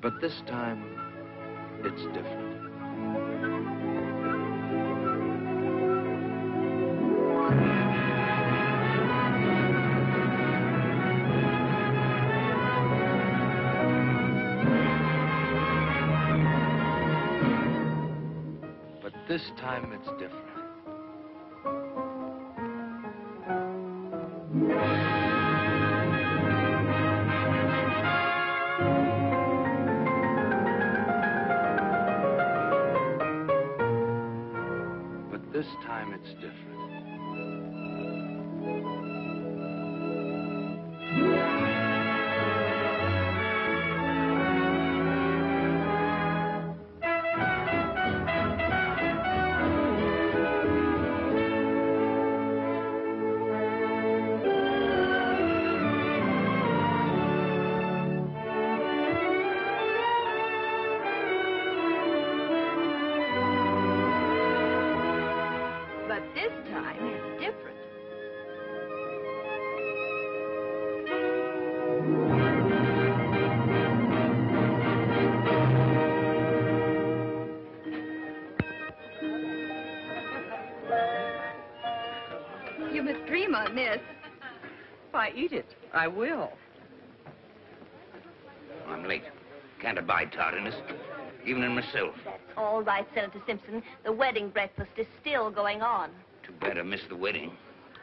But this time, it's different. But this time, it's different. This time it's different. You must dream on this. If I eat it, I will. I'm late. Can't abide tardiness, even in myself. That's all right, Senator Simpson. The wedding breakfast is still going on. Too bad I missed the wedding.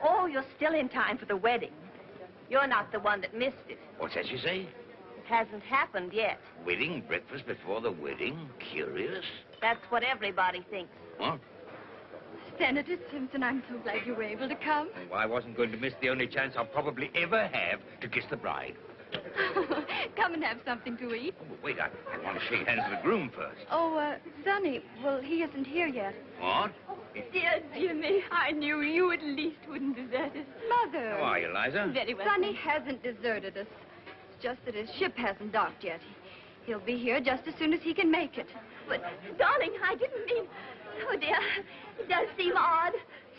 Oh, you're still in time for the wedding. You're not the one that missed it. What's that you say? It hasn't happened yet. Wedding breakfast before the wedding? Curious. That's what everybody thinks. What? Senator Simpson, I'm so glad you were able to come. Oh, I wasn't going to miss the only chance I'll probably ever have to kiss the bride. Come and have something to eat. Oh, wait, I want to shake hands with the groom first. Oh, Sonny, well, he isn't here yet. What? Dear Jimmy, I knew you at least wouldn't desert us. Mother. How are you, Liza? Very well. Sonny hasn't deserted us. It's just that his ship hasn't docked yet. He'll be here just as soon as he can make it. But, darling, I didn't mean... Oh, dear, it does seem odd,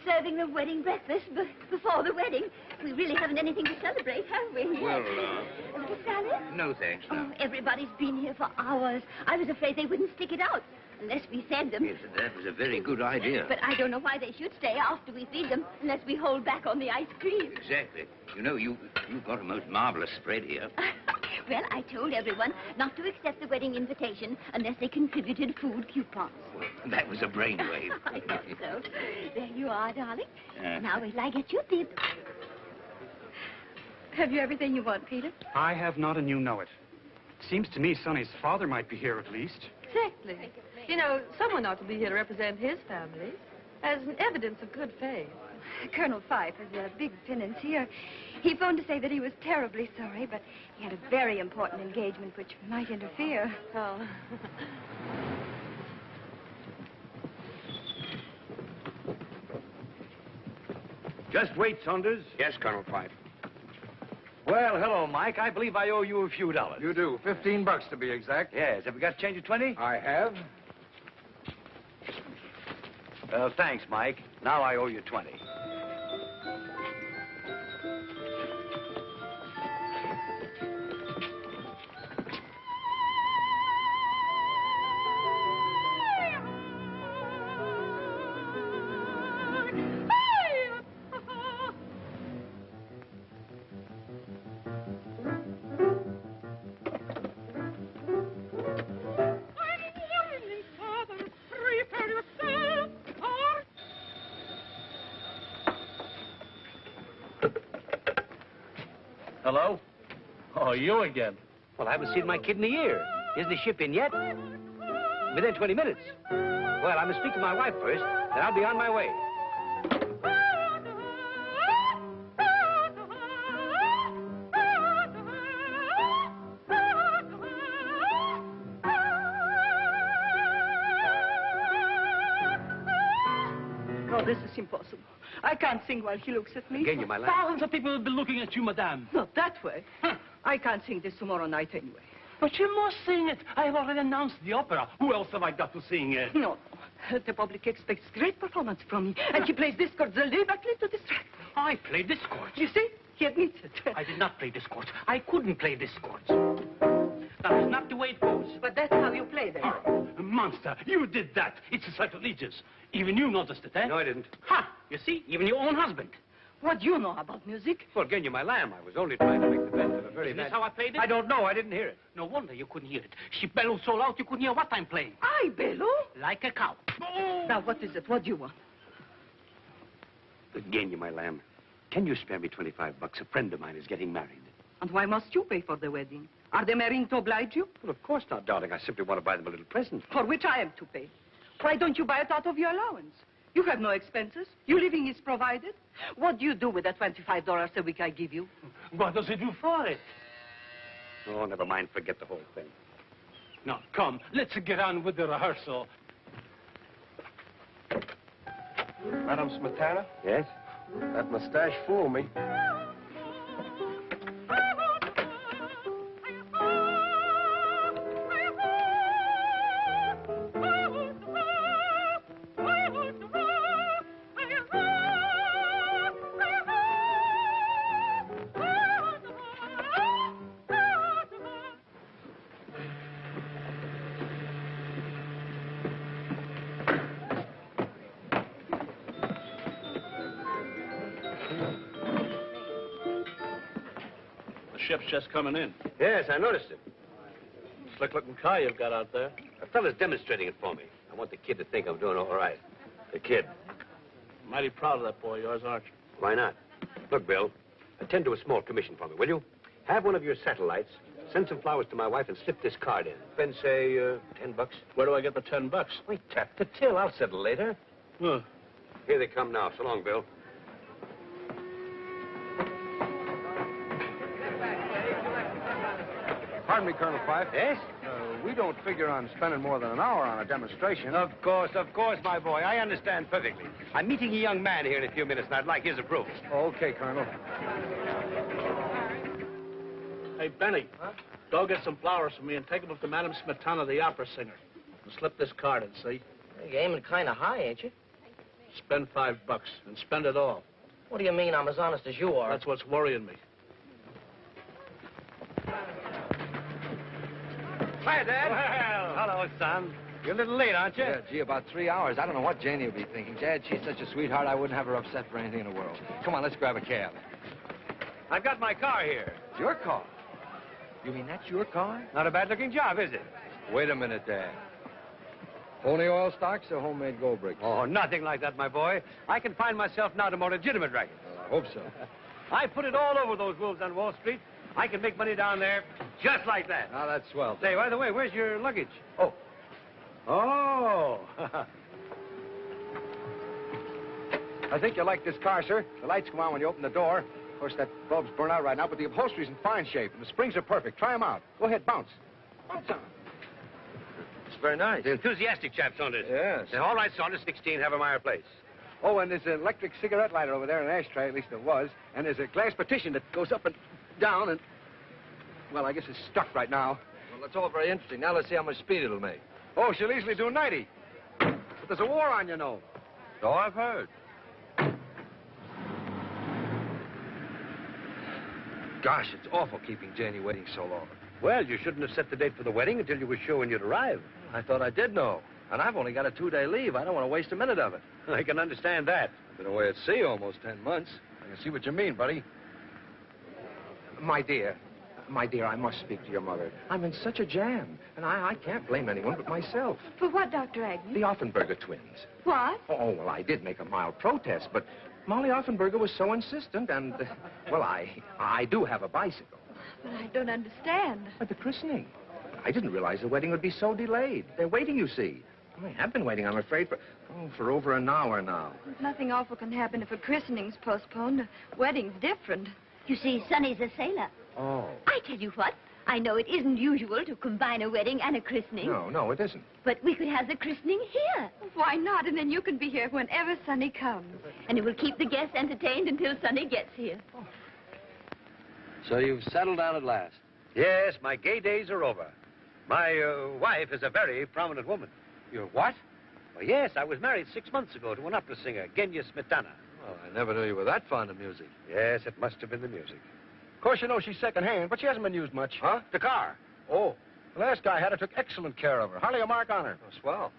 serving the wedding breakfast before the wedding. We really haven't anything to celebrate, have we? Well, A little salad? no thanks, no. Oh, everybody's been here for hours. I was afraid they wouldn't stick it out unless we fed them. Yes, that was a very good idea. But I don't know why they should stay after we feed them unless we hold back on the ice cream. Exactly. You know, you've got a most marvelous spread here. Well, I told everyone not to accept the wedding invitation unless they contributed food coupons. Well, that was a brainwave. I thought so. There you are, darling. Yeah. Now wait till I get you did. Have you everything you want, Peter? I have not, and you know it. Seems to me Sonny's father might be here at least. Exactly. You know, someone ought to be here to represent his family as an evidence of good faith. Colonel Fife has a big financier. He phoned to say that he was terribly sorry, but he had a very important engagement which might interfere. Oh. Just wait, Saunders. Yes, Colonel Fife. Well, hello, Mike. I believe I owe you a few dollars. You do. $15 to be exact. Yes. Have you got change of 20? I have. Thanks, Mike. Now I owe you 20. Hello? Oh, you again. Well, I haven't seen my kid in a year. Isn't the ship in yet? Within 20 minutes. Well, I must speak to my wife first, then I'll be on my way. No, this is impossible. I can't sing while he looks at me. Again, you, my lad. Thousands of people will be looking at you, madame. Not that way. I can't sing this tomorrow night anyway. But you must sing it. I have already announced the opera. Who else have I got to sing it? No. The public expects great performance from me, and he plays discords deliberately to distract me. I play discords. You see? He admits it. I did not play discords. I couldn't play discords. That's not the way it goes. But that's how you play them. Oh, monster, you did that. It's sacrilegious. Even you noticed it, eh? No, I didn't. Ha! You see, even your own husband. What do you know about music? Well, Genya, my lamb, I was only trying to make the best of a very Isn't this bad... how I played it? I don't know. I didn't hear it. No wonder you couldn't hear it. She bellowed so loud you couldn't hear what I'm playing. I bellow? Like a cow. Now, what is it? What do you want? Genya, my lamb, can you spare me $25? A friend of mine is getting married. And why must you pay for the wedding? Are they marrying to oblige you? Well, of course not, darling. I simply want to buy them a little present. For which I am to pay. Why don't you buy it out of your allowance? You have no expenses. Your living is provided. What do you do with the $25 a week I give you? What does he do for it? Oh, never mind. Forget the whole thing. Now, come, let's get on with the rehearsal. Madam Smetana? Yes? That mustache fooled me. Ship's just coming in. Yes, I noticed it. Slick-looking car you've got out there. A fella's demonstrating it for me. I want the kid to think I'm doing all right. The kid. Mighty proud of that boy of yours, aren't you? Why not? Look, Bill, attend to a small commission for me, will you? Have one of your satellites, send some flowers to my wife, and slip this card in. Spend, say, $10. Where do I get the $10? Wait, tap the till. I'll settle later. Huh. Here they come now. So long, Bill. Pardon me, Colonel Fife. Yes? We don't figure on spending more than an hour on a demonstration. Of course, my boy. I understand perfectly. I'm meeting a young man here in a few minutes, and I'd like his approval. Okay, Colonel. Hey, Benny. Huh? Go get some flowers for me and take them up to Madam Smetana, the opera singer. And slip this card in, see? You're aiming kind of high, ain't you? Spend $5 and spend it all. What do you mean I'm as honest as you are? That's what's worrying me. Hi, Dad. Well, hello, son. You're a little late, aren't you? Yeah, gee, about 3 hours. I don't know what Janie will be thinking. Dad, she's such a sweetheart, I wouldn't have her upset for anything in the world. Come on, let's grab a cab. I've got my car here. It's your car? You mean that's your car? Not a bad-looking job, is it? Wait a minute, Dad. Only oil stocks or homemade gold bricks? Oh, nothing like that, my boy. I can find myself now to more legitimate rackets. Well, I hope so. I put it all over those wolves on Wall Street. I can make money down there just like that. Now, that's swell. Say, by the way, where's your luggage? Oh. Oh. I think you'll like this car, sir. The lights come on when you open the door. Of course, that bulb's burnt out right now, but the upholstery's in fine shape, and the springs are perfect. Try them out. Go ahead, bounce. Bounce on 'em. It's very nice. The enthusiastic chap, Saunders. Yes. All right, Saunders, 16, have 'em higher place. Oh, and there's an electric cigarette lighter over there, an ashtray, at least there was. And there's a glass partition that goes up and down and... Well, I guess it's stuck right now. Well, that's all very interesting. Now let's see how much speed it'll make. Oh, she'll easily do 90. But there's a war on, you know. So I've heard. Gosh, it's awful keeping Janie waiting so long. Well, you shouldn't have set the date for the wedding until you were sure when you'd arrive. I thought I did know. And I've only got a 2-day leave. I don't want to waste a minute of it. I can understand that. I've been away at sea almost 10 months. I can see what you mean, buddy. My dear, I must speak to your mother. I'm in such a jam, and I can't blame anyone but myself. For what, Dr. Agnew? The Offenberger twins. What? Oh, well, I did make a mild protest, but Molly Offenberger was so insistent, and, well, I do have a bicycle. But I don't understand. But the christening. I didn't realize the wedding would be so delayed. They're waiting, you see. I have been waiting, I'm afraid, for over an hour now. Nothing awful can happen if a christening's postponed. A wedding's different. You see, Sonny's a sailor. Oh. I tell you what, I know it isn't usual to combine a wedding and a christening. No, it isn't. But we could have the christening here. Why not? And then you can be here whenever Sonny comes. And it will keep the guests entertained until Sonny gets here. Oh. So you've settled down at last? Yes, my gay days are over. My wife is a very prominent woman. You're what? Well, yes, I was married 6 months ago to an opera singer, Genya Smetana. Well, I never knew you were that fond of music. Yes, it must have been the music. Of course, you know she's second-hand, but she hasn't been used much. Huh? The car. Oh. The last guy had her, took excellent care of her. Hardly a mark on her. Oh, swell.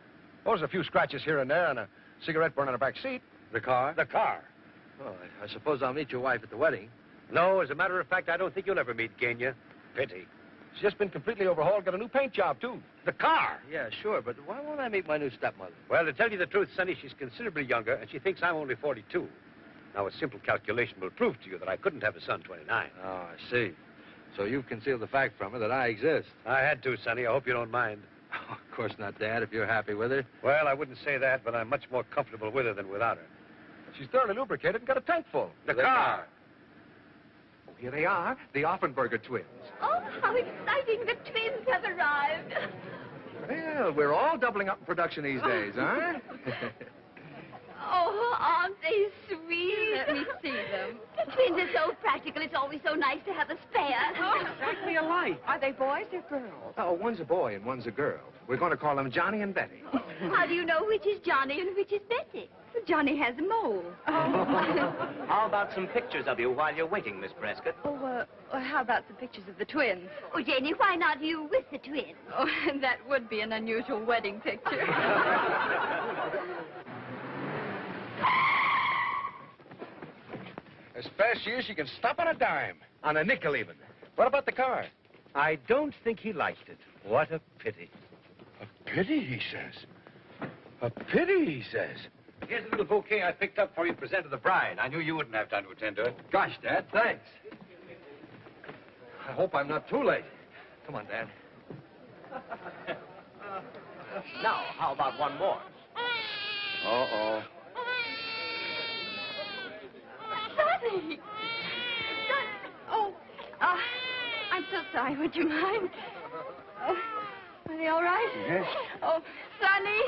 Well, there's a few scratches here and there and a cigarette burn on her back seat. The car? The car. Oh, I suppose I'll meet your wife at the wedding. No, as a matter of fact, I don't think you'll ever meet Genya. Pity. She's just been completely overhauled, got a new paint job, too. The car. Yeah, sure, but why won't I meet my new stepmother? Well, to tell you the truth, Sonny, she's considerably younger, and she thinks I'm only 42. Now, a simple calculation will prove to you that I couldn't have a son 29. Oh, I see. So you've concealed the fact from her that I exist. I had to, Sonny. I hope you don't mind. Oh, of course not, Dad, if you're happy with her. Well, I wouldn't say that, but I'm much more comfortable with her than without her. She's thoroughly lubricated and got a tank full. The car. Oh, here they are, the Offenberger twins. Oh, how exciting. The twins have arrived. Well, we're all doubling up in production these days, huh? Oh, aren't they sweet? Let me see them. The twins are so practical. It's always so nice to have a spare. Oh, exactly alike. Are they boys or girls? Oh, one's a boy and one's a girl. We're going to call them Johnny and Betty. How do you know which is Johnny and which is Betty? Johnny has a mole. How about some pictures of you while you're waiting, Miss Prescott? Well, how about some pictures of the twins? Oh, Janie, why not you with the twins? Oh, that would be an unusual wedding picture. As fast as she is, she can stop on a dime. On a nickel, even. What about the car? I don't think he liked it. What a pity. A pity, he says. A pity, he says. Here's a little bouquet I picked up for you to present to the bride. I knew you wouldn't have time to attend to it. Gosh, Dad, thanks. I hope I'm not too late. Come on, Dad. Now, how about one more? Uh-oh. Sonny! Oh, I'm so sorry. Would you mind? Oh, are they all right? Yes. Oh, Sonny!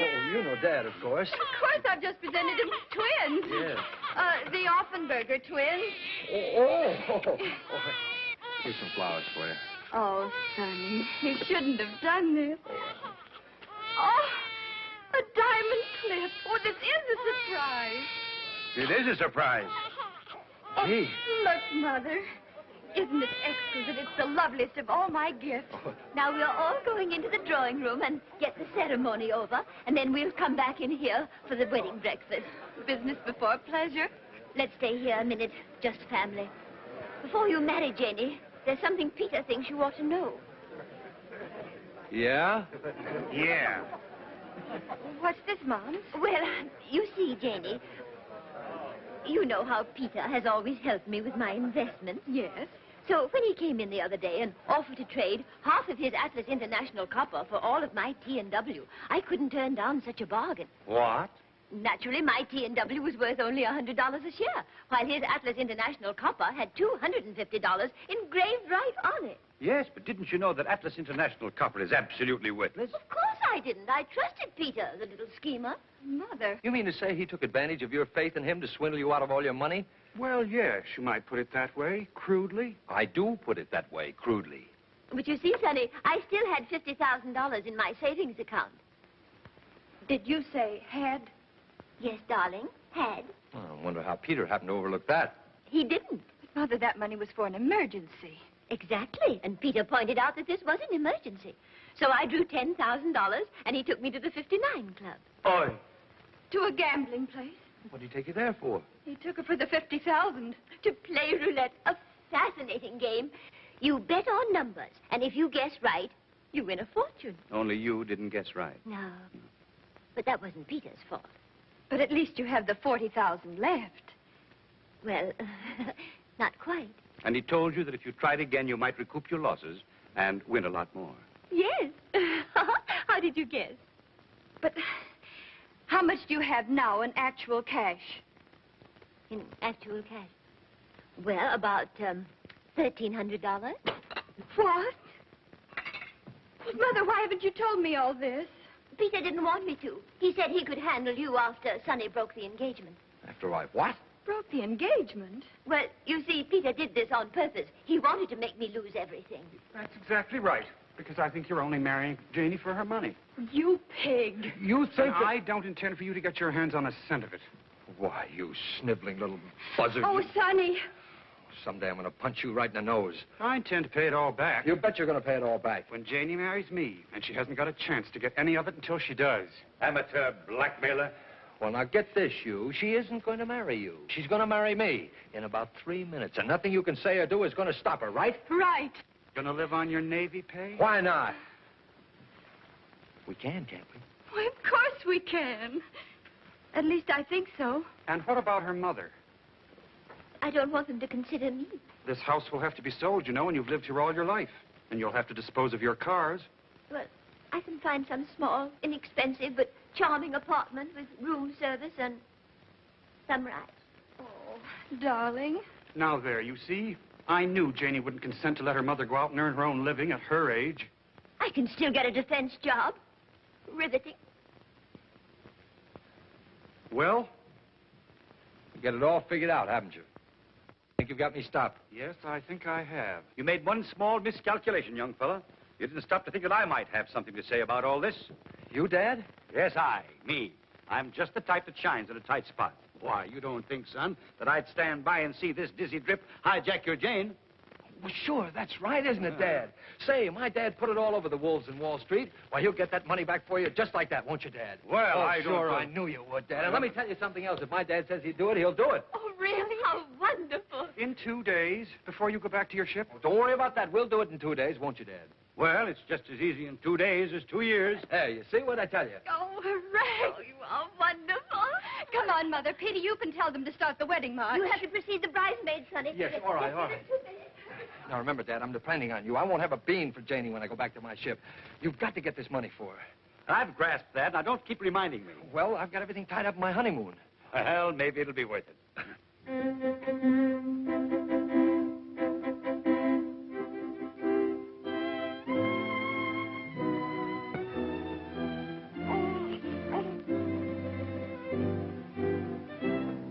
Oh, you know Dad, of course. Of course, I've just presented him twins. Yes. The Offenberger twins. Oh. Here's some flowers for you. Oh, Sonny, you shouldn't have done this. Oh, a diamond clip. Oh, this is a surprise. It is a surprise. Gee. Look, Mother. Isn't it exquisite? It's the loveliest of all my gifts. Now, we're all going into the drawing room and get the ceremony over, and then we'll come back in here for the wedding breakfast. Business before pleasure. Let's stay here a minute, just family. Before you marry Janie, there's something Peter thinks you ought to know. Yeah? Yeah. What's this, Mom? Well, you see, Janie, you know how Peter has always helped me with my investments. Yes. So when he came in the other day and offered to trade half of his Atlas International copper for all of my T&W, I couldn't turn down such a bargain. What? Naturally, my T&W was worth only $100 a share, while his Atlas International copper had $250 engraved right on it. Yes, but didn't you know that Atlas International copper is absolutely worthless? Of course I didn't. I trusted Peter, the little schemer. Mother. You mean to say he took advantage of your faith in him to swindle you out of all your money? Well, yes, you might put it that way, crudely. I do put it that way, crudely. But you see, Sonny, I still had $50,000 in my savings account. Did you say had? Yes, darling, had. Oh, I wonder how Peter happened to overlook that. He didn't. But, Mother, that money was for an emergency. Exactly. And Peter pointed out that this was an emergency. So I drew $10,000, and he took me to the 59 Club. Oi. To a gambling place. What did he take you there for? He took her for the $50,000. To play roulette, a fascinating game. You bet on numbers, and if you guess right, you win a fortune. Only you didn't guess right. No. But that wasn't Peter's fault. But at least you have the $40,000 left. Well, not quite. And he told you that if you tried again, you might recoup your losses and win a lot more. Yes. How did you guess? But how much do you have now in actual cash? In actual cash? Well, about $1,300. What? Mother, why haven't you told me all this? Peter didn't want me to. He said he could handle you after Sonny broke the engagement. After I what? Broke the engagement? Well, you see, Peter did this on purpose. He wanted to make me lose everything. That's exactly right. Because I think you're only marrying Janie for her money. You pig. You think I don't intend for you to get your hands on a cent of it. Why, you sniveling little buzzard. Oh, Sonny. Someday I'm going to punch you right in the nose. I intend to pay it all back. You bet you're going to pay it all back. When Janie marries me, and she hasn't got a chance to get any of it until she does. Amateur blackmailer. Well, now get this, you. She isn't going to marry you. She's going to marry me in about 3 minutes, and nothing you can say or do is going to stop her, right? Right. Gonna live on your Navy pay? Why not? We can, can't we? Why, of course we can. At least I think so. And what about her mother? I don't want them to consider me. This house will have to be sold, you know, and you've lived here all your life. And you'll have to dispose of your cars. Well, I can find some small, inexpensive, but charming apartment with room service and some rights. Oh, darling. Now there, you see? I knew Janie wouldn't consent to let her mother go out and earn her own living at her age. I can still get a defense job. Riveting. Well? You get it all figured out, haven't you? Think you've got me stopped? Yes, I think I have. You made one small miscalculation, young fella. You didn't stop to think that I might have something to say about all this. You, Dad? Yes, me. I'm just the type that shines at a tight spot. Why, you don't think, son, that I'd stand by and see this dizzy drip hijack your Jane? Well, sure, that's right, isn't it, Dad? Say, my dad put it all over the wolves in Wall Street. Why, he'll get that money back for you just like that, won't you, Dad? Well, oh, I don't sure, know. I knew you would, Dad. And let me tell you something else. If my dad says he'd do it, he'll do it. Oh, really? How wonderful. In 2 days, before you go back to your ship? Oh, don't worry about that. We'll do it in 2 days, won't you, Dad? Well, it's just as easy in 2 days as 2 years. Hey, you see what I tell you? Oh, hooray. Oh, you are wonderful. Come on, Mother. Petey, you can tell them to start the wedding march. You have to precede the bridesmaids, Sonny. Yes, all right, all right. Now, remember, Dad, I'm depending on you. I won't have a bean for Janie when I go back to my ship. You've got to get this money for her. I've grasped that. Now, don't keep reminding me. Well, I've got everything tied up in my honeymoon. Well, maybe it'll be worth it.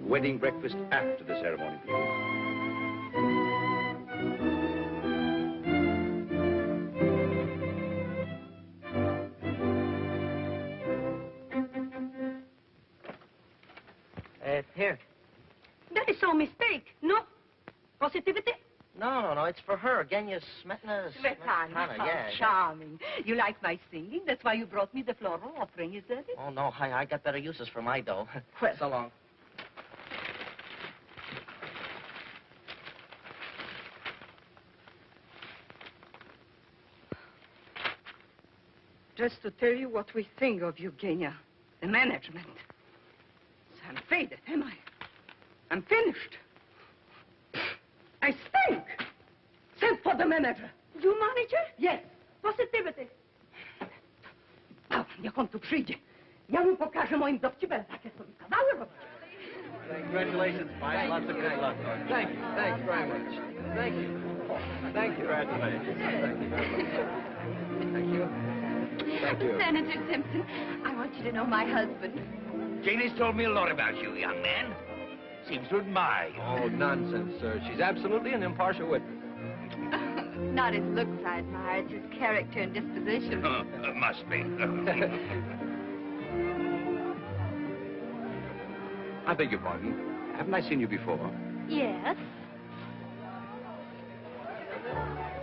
Wedding breakfast after the ceremony, please. Here. That is so mistake, no? Positivity? No, it's for her. Genya Smetana. Smetana, yeah. Charming. You like my singing? That's why you brought me the floral offering, is that it? Oh, no, I got better uses for my dough. Well. So long. Just to tell you what we think of you, Genya. The management. I'm faded, am I? I'm finished. I stink. Send for the manager. You manager? Yes. Positivity. Я конту przyjdzie. Ja mu pokażę moim dowcipem, jakie są kawały robić. Congratulations, Mike. Lots of good luck. Thank you very much. Thank you. Thank you. Congratulations. Thank you. Thank you. Senator Simpson, I want you to know my husband. Janie's told me a lot about you, young man. Seems to admire you. Oh, nonsense, sir. She's absolutely an impartial witness. Not his looks I admire, it's his character and disposition. Must be. I beg your pardon. Haven't I seen you before? Yes.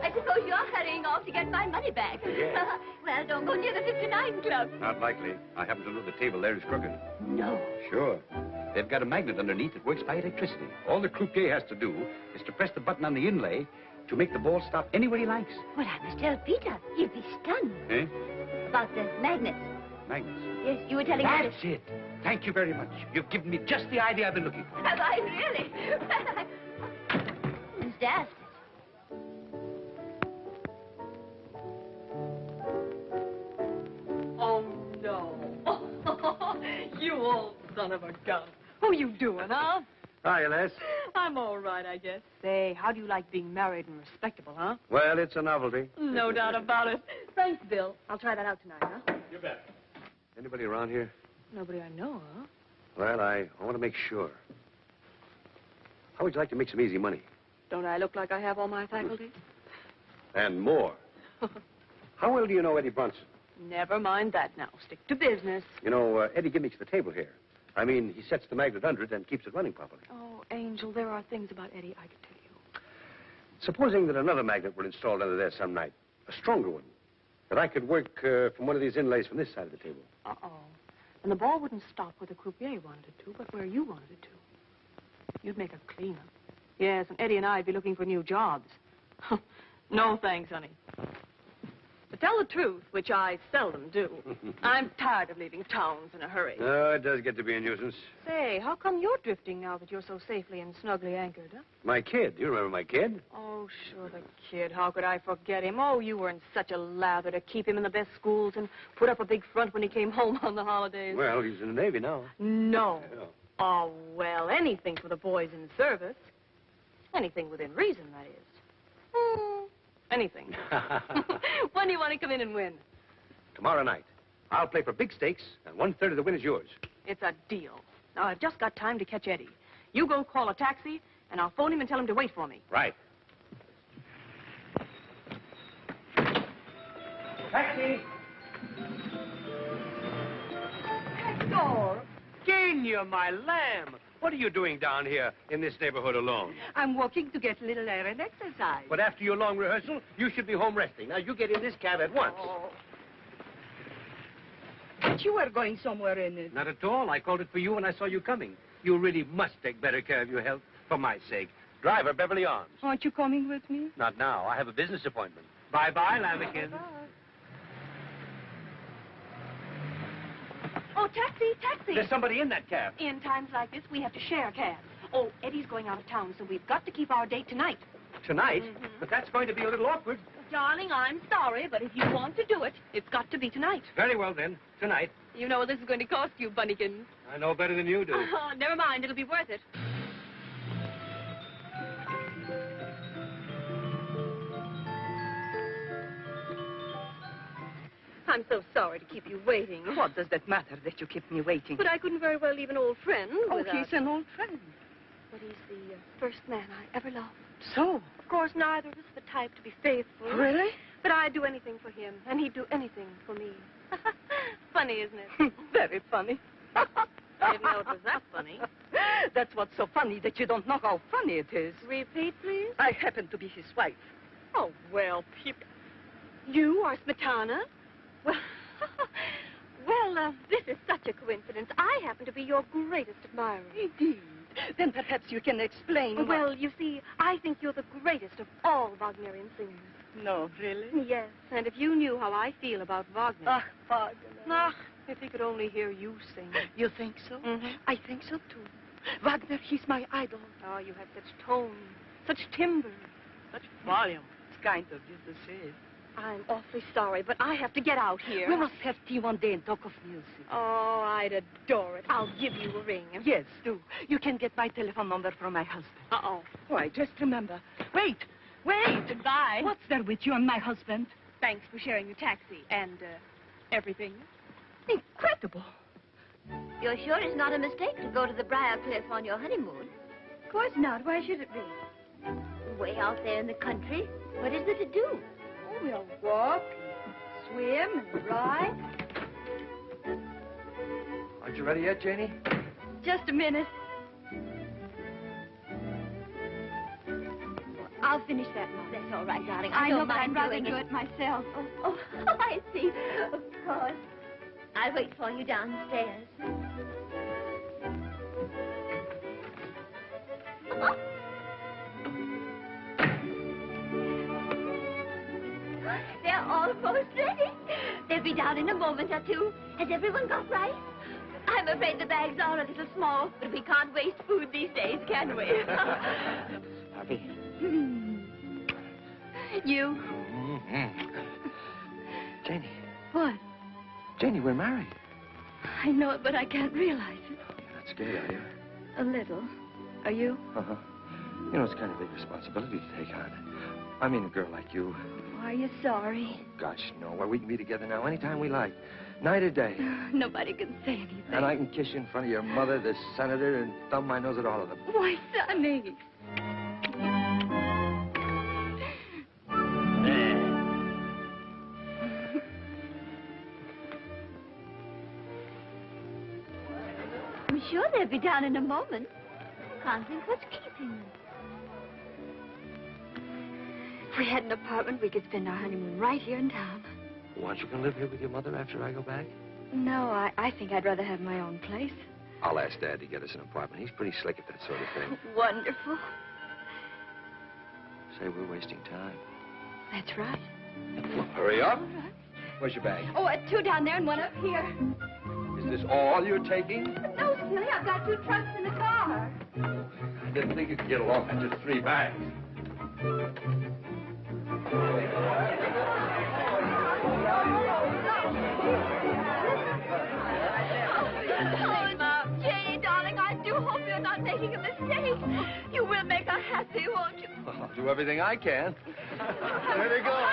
I suppose you're hurrying off to get my money back. Yes. Well, don't go near the 59 Club. Not likely. I happen to know the table there is crooked. No. Sure. They've got a magnet underneath that works by electricity. All the croupier has to do is to press the button on the inlay to make the ball stop anywhere he likes. Well, I must tell Peter. He'll be stunned. Eh? About the magnets. Magnets. Yes, you were telling me. That's it. Thank you very much. You've given me just the idea I've been looking for. Have I really? Who's daft? Oh, no. You old son of a gun. Who you doing, huh? Hi, Les. I'm all right, I guess. Say, how do you like being married and respectable, huh? Well, it's a novelty. No doubt about it. Thanks, Bill. I'll try that out tonight, huh? You bet. Anybody around here? Nobody I know, huh? Well, I want to make sure. How would you like to make some easy money? Don't I look like I have all my faculties? And more. How well do you know Eddie Brunson? Never mind that now. Stick to business. You know, Eddie gimmicks the table here. I mean, he sets the magnet under it and keeps it running properly. Oh, Angel, there are things about Eddie I could tell you. Supposing that another magnet were installed under there some night, a stronger one, that I could work from one of these inlays from this side of the table. Uh-oh. And the ball wouldn't stop where the croupier wanted it to, but where you wanted it to. You'd make a cleanup. Yes, and Eddie and I'd be looking for new jobs. No thanks, honey. To tell the truth, which I seldom do, I'm tired of leaving towns in a hurry. Oh, it does get to be a nuisance. Say, how come you're drifting now that you're so safely and snugly anchored, huh? My kid. You remember my kid? Oh, sure, the kid. How could I forget him? Oh, you were in such a lather to keep him in the best schools and put up a big front when he came home on the holidays. Well, he's in the Navy now. No. Yeah. Oh, well, anything for the boys in service. Anything within reason, that is. Anything. When do you want to come in and win? Tomorrow night. I'll play for big stakes, and 1/3 of the win is yours. It's a deal. Now, I've just got time to catch Eddie. You go call a taxi, and I'll phone him and tell him to wait for me. Right. Taxi! Hector! Genia, my lamb! What are you doing down here in this neighborhood alone? I'm walking to get a little air and exercise. But after your long rehearsal, you should be home resting. Now, you get in this cab at once. Oh. But you were going somewhere in it. Not at all. I called it for you when I saw you coming. You really must take better care of your health, for my sake. Driver, Beverly Arms. Aren't you coming with me? Not now. I have a business appointment. Bye-bye, lambikins. Oh, taxi, taxi. There's somebody in that cab. In times like this, we have to share cabs. Oh, Eddie's going out of town, so we've got to keep our date tonight. Tonight? But that's going to be a little awkward. Darling, I'm sorry, but if you want to do it, it's got to be tonight. Very well, then. Tonight. You know what this is going to cost you, Bunnykins. I know better than you do. Oh, never mind. It'll be worth it. I'm so sorry to keep you waiting. What does that matter that you keep me waiting? But I couldn't very well leave an old friend without... he's an old friend. But he's the first man I ever loved. So? Of course, neither of us the type to be faithful. Really? But I'd do anything for him, and he'd do anything for me. Funny, isn't it? Very funny. I didn't know it was that funny. That's what's so funny, that you don't know how funny it is. Repeat, please. I happen to be his wife. Oh, well, people... You are Smetana? Well, this is such a coincidence. I happen to be your greatest admirer. Indeed. Then perhaps you can explain. Well, you see, I think you're the greatest of all Wagnerian singers. No, really? Yes, and if you knew how I feel about Wagner... Ah, Wagner. Ah, if he could only hear you sing. You think so? Mm-hmm. I think so, too. Wagner, he's my idol. Oh, you have such tone, such timbre, such volume. It's kind of you to say it. I'm awfully sorry, but I have to get out here. We must have tea one day and talk of music. Oh, I'd adore it. I'll give you a ring. Yes, do. You can get my telephone number from my husband. Uh-oh. Why, just remember. Wait! Goodbye. What's there with you and my husband? Thanks for sharing your taxi and, everything. Incredible. You're sure it's not a mistake to go to the Briarcliff on your honeymoon? Of course not. Why should it be? Way out there in the country. What is there to do? Oh, we'll walk, swim, and ride. Aren't you ready yet, Janie? Just a minute. I'll finish that now. That's all right, darling. I know, don't but mind I'd rather doing do it myself. Oh, I see. Of course. I'll wait for you downstairs. They're almost ready. They'll be down in a moment or two. Has everyone got rice? I'm afraid the bags are a little small, but we can't waste food these days, can we? Happy? You? Janie. What? Janie, we're married. I know it, but I can't realize it. You're not scared, are you? A little. Are you? Uh-huh. You know, it's kind of a big responsibility to take on. I mean, a girl like you. Are you sorry? Gosh, no. Well, we can be together now anytime we like. Night or day. Nobody can say anything. And I can kiss you in front of your mother, the senator, and thumb my nose at all of them. Why, Sonny? I'm sure they'll be down in a moment. Can't think what's keeping them. we had an apartment, we could spend our honeymoon right here in town. Well, aren't you going to live here with your mother after I go back? No, I think I'd rather have my own place. I'll ask Dad to get us an apartment. He's pretty slick at that sort of thing. Wonderful. Say, we're wasting time. That's right. Well, hurry up. Where's your bag? Oh, 2 down there and 1 up here. Is this all you're taking? No, silly, I've got 2 trunks in the car. I didn't think you could get along with just 3 bags. Oh, Janie, darling, I do hope you're not making a mistake. You will make her happy, won't you? I'll do everything I can. There they go.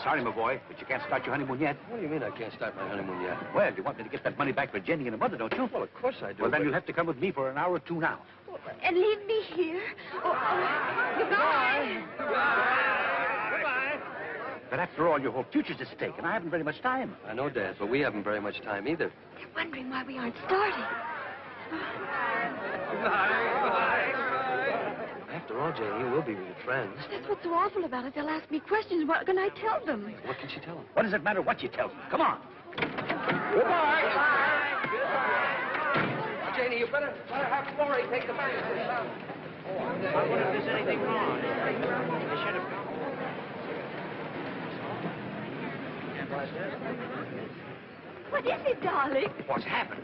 Sorry, my boy, but you can't start your honeymoon yet. What do you mean I can't start my honeymoon yet? Well, you want me to get that money back for Jenny and her mother, don't you? Well, of course I do. Well, then but- you'll have to come with me for an hour or 2 now. And leave me here. Goodbye. Goodbye. But after all, your whole future's at stake, and I haven't very much time. I know, Dad, but we haven't very much time either. They're wondering why we aren't starting. After all, Janie, we'll be real friends. That's what's so awful about it. They'll ask me questions. What can I tell them? What can she tell him? What does it matter what you tell them? Come on. Goodbye. Janie, you better have Florrie take the bag. I wonder if there's anything wrong. They should have... What is it, darling? What's happened?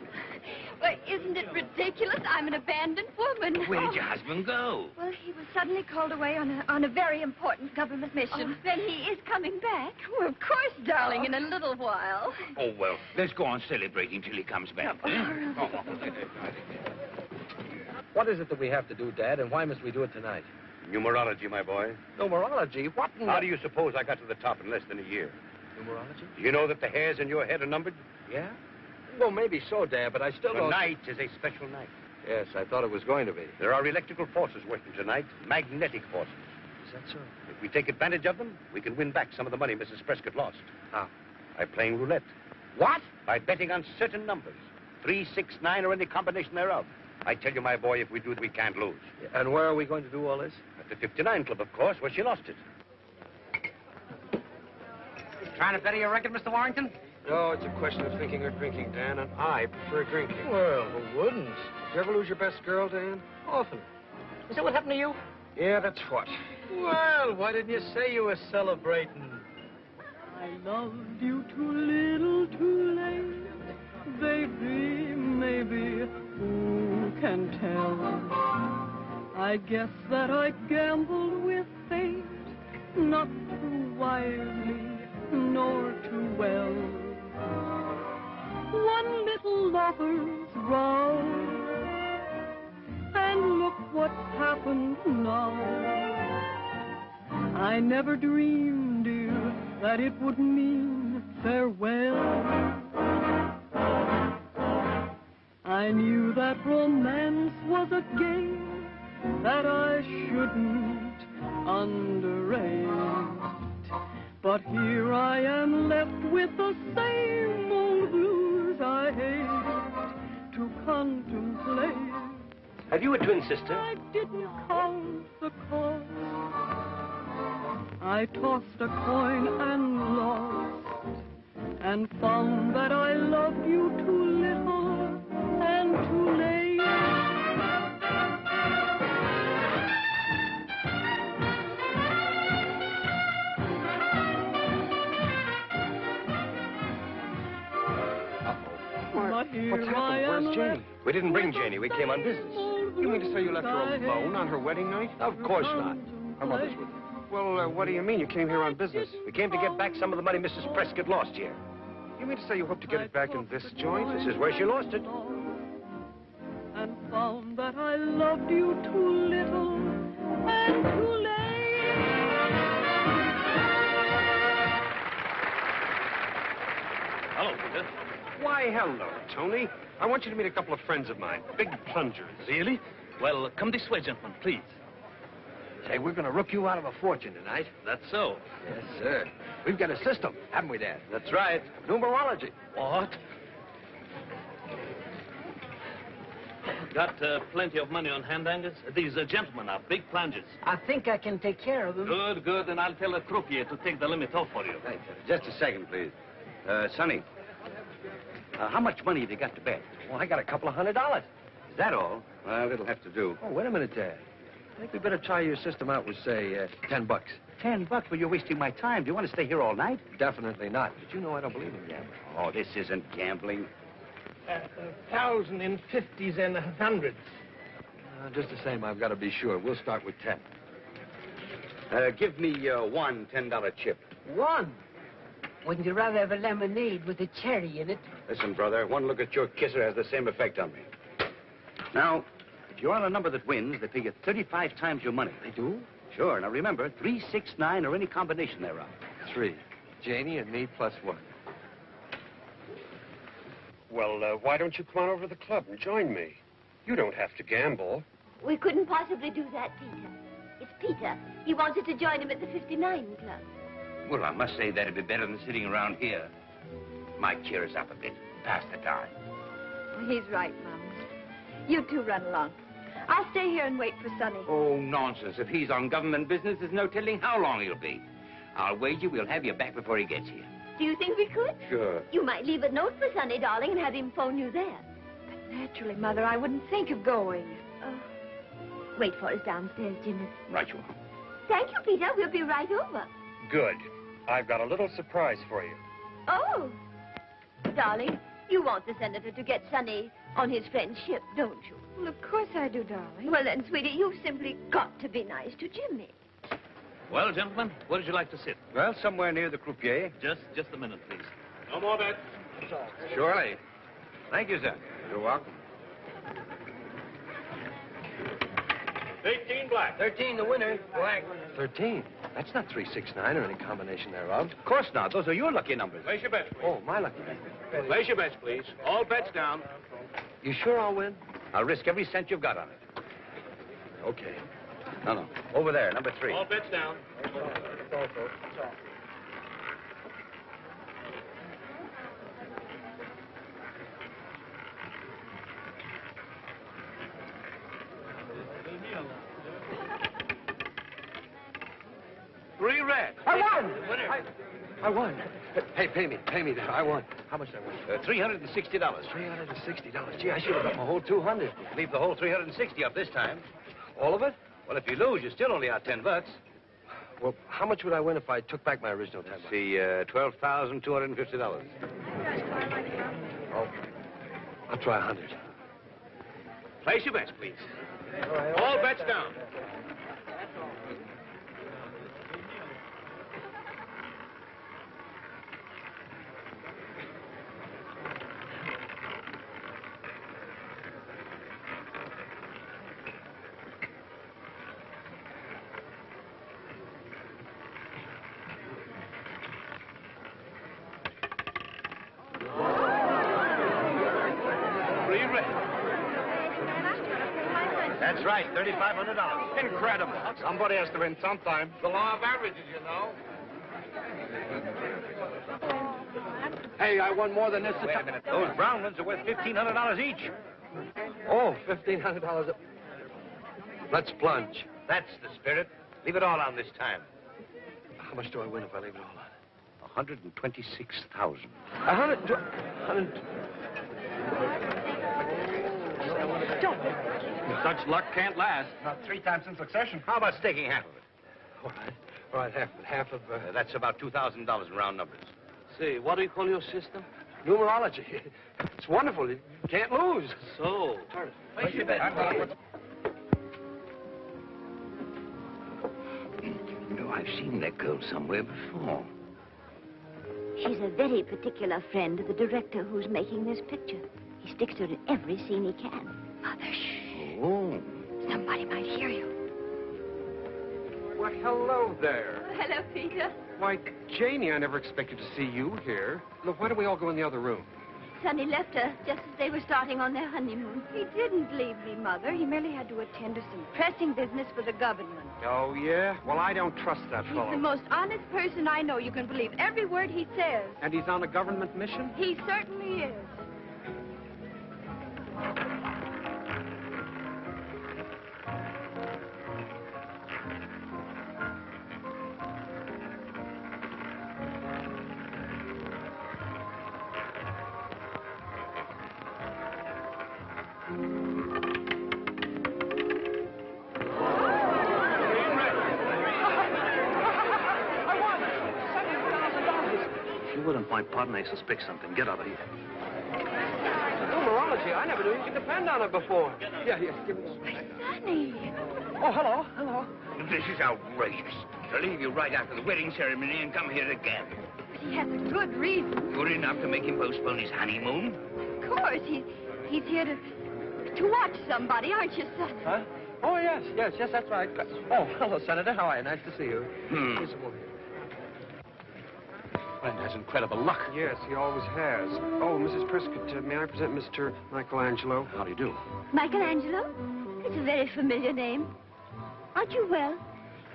Well, isn't it ridiculous? I'm an abandoned woman. Where did your husband go? Well, he was suddenly called away on a very important government mission. Then he is coming back. Well, of course, darling, in a little while. Oh, well, let's go on celebrating till he comes back. What is it that we have to do, Dad, and why must we do it tonight? Numerology, my boy. Numerology? What in How the... do you suppose I got to the top in less than a year? Numerology? Do you know that the hairs in your head are numbered? Yeah? Well, maybe so, Dad, but I still don't... Tonight is a special night. Yes, I thought it was going to be. There are electrical forces working tonight, magnetic forces. Is that so? If we take advantage of them, we can win back some of the money Mrs. Prescott lost. How? By playing roulette. What? By betting on certain numbers. 3, 6, 9, or any combination thereof. I tell you, my boy, if we do it, we can't lose. And where are we going to do all this? At the 59 Club, of course, where she lost it. Trying to better your record, Mr. Warrington? No, it's a question of thinking or drinking, Dan, and I prefer drinking. Well, who wouldn't? Did you ever lose your best girl, Dan? Often. Is that what happened to you? Yeah, that's what. Well, why didn't you say you were celebrating? I loved you too little, too late, baby, maybe, who can tell? I guess that I gambled with fate, not too wisely, nor too well. One little lover's row, and look what's happened now. I never dreamed, dear, that it would mean farewell. I knew that romance was a game that I shouldn't underrate. But here I am left with the same old blues I hate to contemplate. Have you a twin sister? I didn't count the cost. I tossed a coin and lost, and found that I loved you too little and too late. But here What's I happened? am Where's Janie? We didn't bring Janie. We came on business. You mean to say you left her alone on her wedding night? Of course not. Her mother's with her. Well, what do you mean? You came here on business. We came to get back some of the money Mrs. Prescott lost here. You mean to say you hope to get it back in this joint? This is where she lost it. And found that I loved you too little and too late. Hello, Peter. Why, hello, Tony. I want you to meet a couple of friends of mine. Big plungers. Really? Well, come this way, gentlemen, please. Say, we're going to rook you out of a fortune tonight. That's so. Yes, sir. We've got a system, haven't we, Dad? That's right. Numerology. What? Got plenty of money on hand, Angus? These gentlemen are big plungers. I think I can take care of them. Good, good. And I'll tell the croupier to take the limit off for you. Thank you. Just a second, please. Sonny, how much money have you got to bet? Well, I got a couple of $100. Is that all? Well, it'll have to do. Oh, wait a minute, Dad. I think we better try your system out with, say, $10. $10? Well, you're wasting my time. Do you want to stay here all night? Definitely not. But you know I don't believe in gambling. Oh, this isn't gambling. 1,000 in 50s and 100s. Just the same, I've got to be sure. We'll start with 10. Give me one $10 chip. One? Wouldn't you rather have a lemonade with a cherry in it? Listen, brother, one look at your kisser has the same effect on me. Now, if you're on a number that wins, they pay you 35 times your money. They do? Sure. Now, remember, 3, 6, 9, or any combination thereof. 3. Janie and me plus 1. Well, why don't you come on over to the club and join me? You don't have to gamble. We couldn't possibly do that, Peter. It's Peter. He wants us to join him at the 59 Club. Well, I must say that'd be better than sitting around here. Might cheer us up a bit. Pass the time. He's right, Mom. You two run along. I'll stay here and wait for Sonny. Oh, nonsense. If he's on government business, there's no telling how long he'll be. I'll wager we'll have you back before he gets here. Do you think we could? Sure. You might leave a note for Sonny, darling, and have him phone you there. But naturally, Mother, I wouldn't think of going. Wait for us downstairs, Jimmy. Right you are. Thank you, Peter. We'll be right over. Good. I've got a little surprise for you. Oh. Darling, you want the senator to get Sonny on his friend's ship, don't you? Well, of course I do, darling. Well, then, sweetie, you've simply got to be nice to Jimmy. Well, gentlemen, where would you like to sit? Well, somewhere near the croupier. Just a minute, please. No more bets. Surely. Thank you, sir. You're welcome. 18 black. 13, the winner. Black. 13? That's not 3, 6, 9 or any combination thereof. Of course not. Those are your lucky numbers. Place your bets, please. Oh, my lucky number. Place your bets, please. All bets down. You sure I'll win? I'll risk every cent you've got on it. Okay. No. Over there, number 3. All bets down. Three red. I won! I won. Hey, pay me that. I won. How much did I win? $360. $360. Gee, I should have got my whole 200. Leave the whole 360 up this time. All of it? Well, if you lose, you still only out $10. Well, how much would I win if I took back my original $10? See, $12,250. Oh, I'll try 100. Place your bets, please. All bets down. That's right, $3,500. Incredible. Somebody has to win sometime. The law of averages, you know. Hey, I won more than this. Wait a minute. Those brown ones are worth $1,500 each. Oh, $1,500. Let's plunge. That's the spirit. Leave it all on this time. How much do I win if I leave it all on? 126,000. 100. Such luck can't last. Not 3 times in succession. How about staking half of it? All right, half of that's about $2,000 in round numbers. Say, what do you call your system? numerology. It's wonderful. You can't lose. So, place your bet. You know, I've seen that girl somewhere before. She's a very particular friend of the director who's making this picture. He sticks her in every scene he can. Mother, shh. Oh. Somebody might hear you. Well, hello there. Hello, Peter. Why, Janie, I never expected to see you here. Look, why don't we all go in the other room? Sonny left her just as they were starting on their honeymoon. He didn't leave me, Mother. He merely had to attend to some pressing business for the government. Oh, yeah? Well, I don't trust that He's fellow. the most honest person I know. You can believe every word he says. And he's on a government mission? He certainly is. If you wouldn't mind, pardon, I suspect something. Get out of here. Numerology. I never knew you could depend on it before. Yeah, give me Sonny. Oh, hello, hello. This is outrageous. To leave you right after the wedding ceremony and come here again. But he has a good reason. Good enough to make him postpone his honeymoon? Of course. He's here to watch somebody, aren't you, Sonny? Huh? Oh, yes, that's right. Oh, hello, Senator. How are you? Nice to see you. Hmm. Brent has incredible luck. Yes, he always has. Oh, Mrs. Prescott, may I present Mr. Michelangelo? How do you do? Michelangelo? It's a very familiar name. Aren't you well?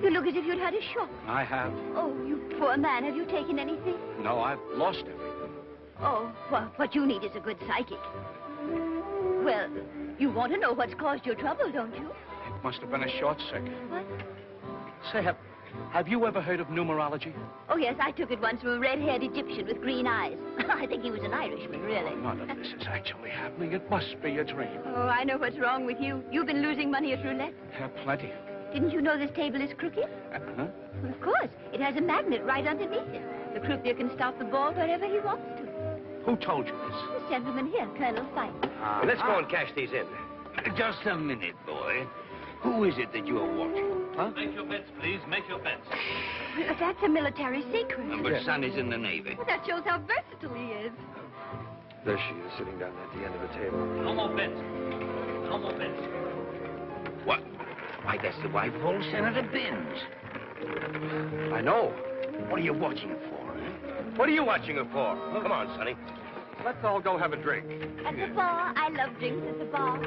You look as if you'd had a shock. I have. Oh, you poor man. Have you taken anything? No, I've lost everything. Oh, well, what you need is a good psychic. Well, you want to know what's caused your trouble, don't you? It must have been a short circuit. What? Say, have you ever heard of numerology? Oh, yes, I took it once from a red-haired Egyptian with green eyes. I think he was an Irishman, really. None of this is actually happening. It must be a dream. Oh, I know what's wrong with you. You've been losing money at roulette. Plenty. Didn't you know this table is crooked? Huh? Well, of course. It has a magnet right underneath it. The croupier can stop the ball wherever he wants to. Who told you this? This gentleman here, Colonel Fife. Let's go and cash these in. Just a minute, boy. Who is it that you are watching? Huh? Make your bets, please. Make your bets. That's a military secret. But Sonny's in the Navy. Well, that shows how versatile he is. There she is, sitting down at the end of the table. No more bets. No more bets. What? Why, that's the wife of old Senator Benz. I know. What are you watching it for, huh? What are you watching her for? Come on, Sonny. Let's all go have a drink. At the bar. I love drinks at the bar.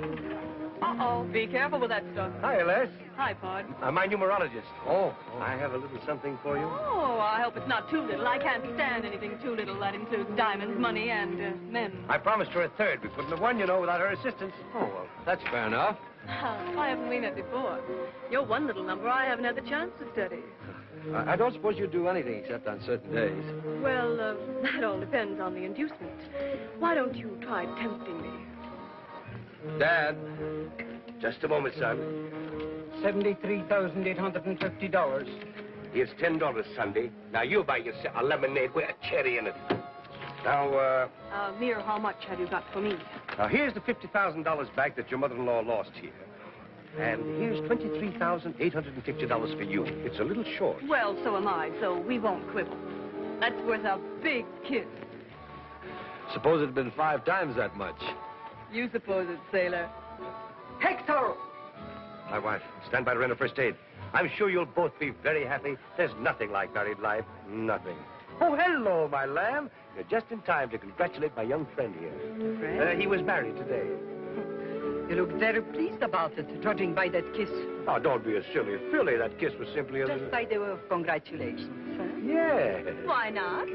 Uh-oh. Be careful with that stuff. Hi, Les. Hi, Pod. My numerologist. Oh, I have a little something for you. Oh, I hope it's not too little. I can't stand anything too little. That includes diamonds, money, and men. I promised her a third. We couldn't have won, you know, without her assistance. Oh, well, that's fair enough. Why haven't we met before? You're one little number I haven't had the chance to study. I don't suppose you do anything except on certain days. Well, that all depends on the inducement. Why don't you try tempting me? Dad. Just a moment, son. $73,850. Here's $10, Sunday. Now you buy yourself a lemonade with a cherry in it. Now, Mere, how much have you got for me? Now, here's the $50,000 back that your mother-in-law lost here. And here's $23,850 for you. It's a little short. Well, so am I, so we won't quibble. That's worth a big kiss. Suppose it'd been 5 times that much. You suppose it, sailor. Hector! My wife, stand by to render first aid. I'm sure you'll both be very happy. There's nothing like married life. Nothing. Oh, hello, my lamb. You're just in time to congratulate my young friend here. Friend? He was married today. You look very pleased about it, judging by that kiss. Oh, don't be a silly filly. That kiss was simply a... Just by the way of congratulations, huh? Yes. Why not?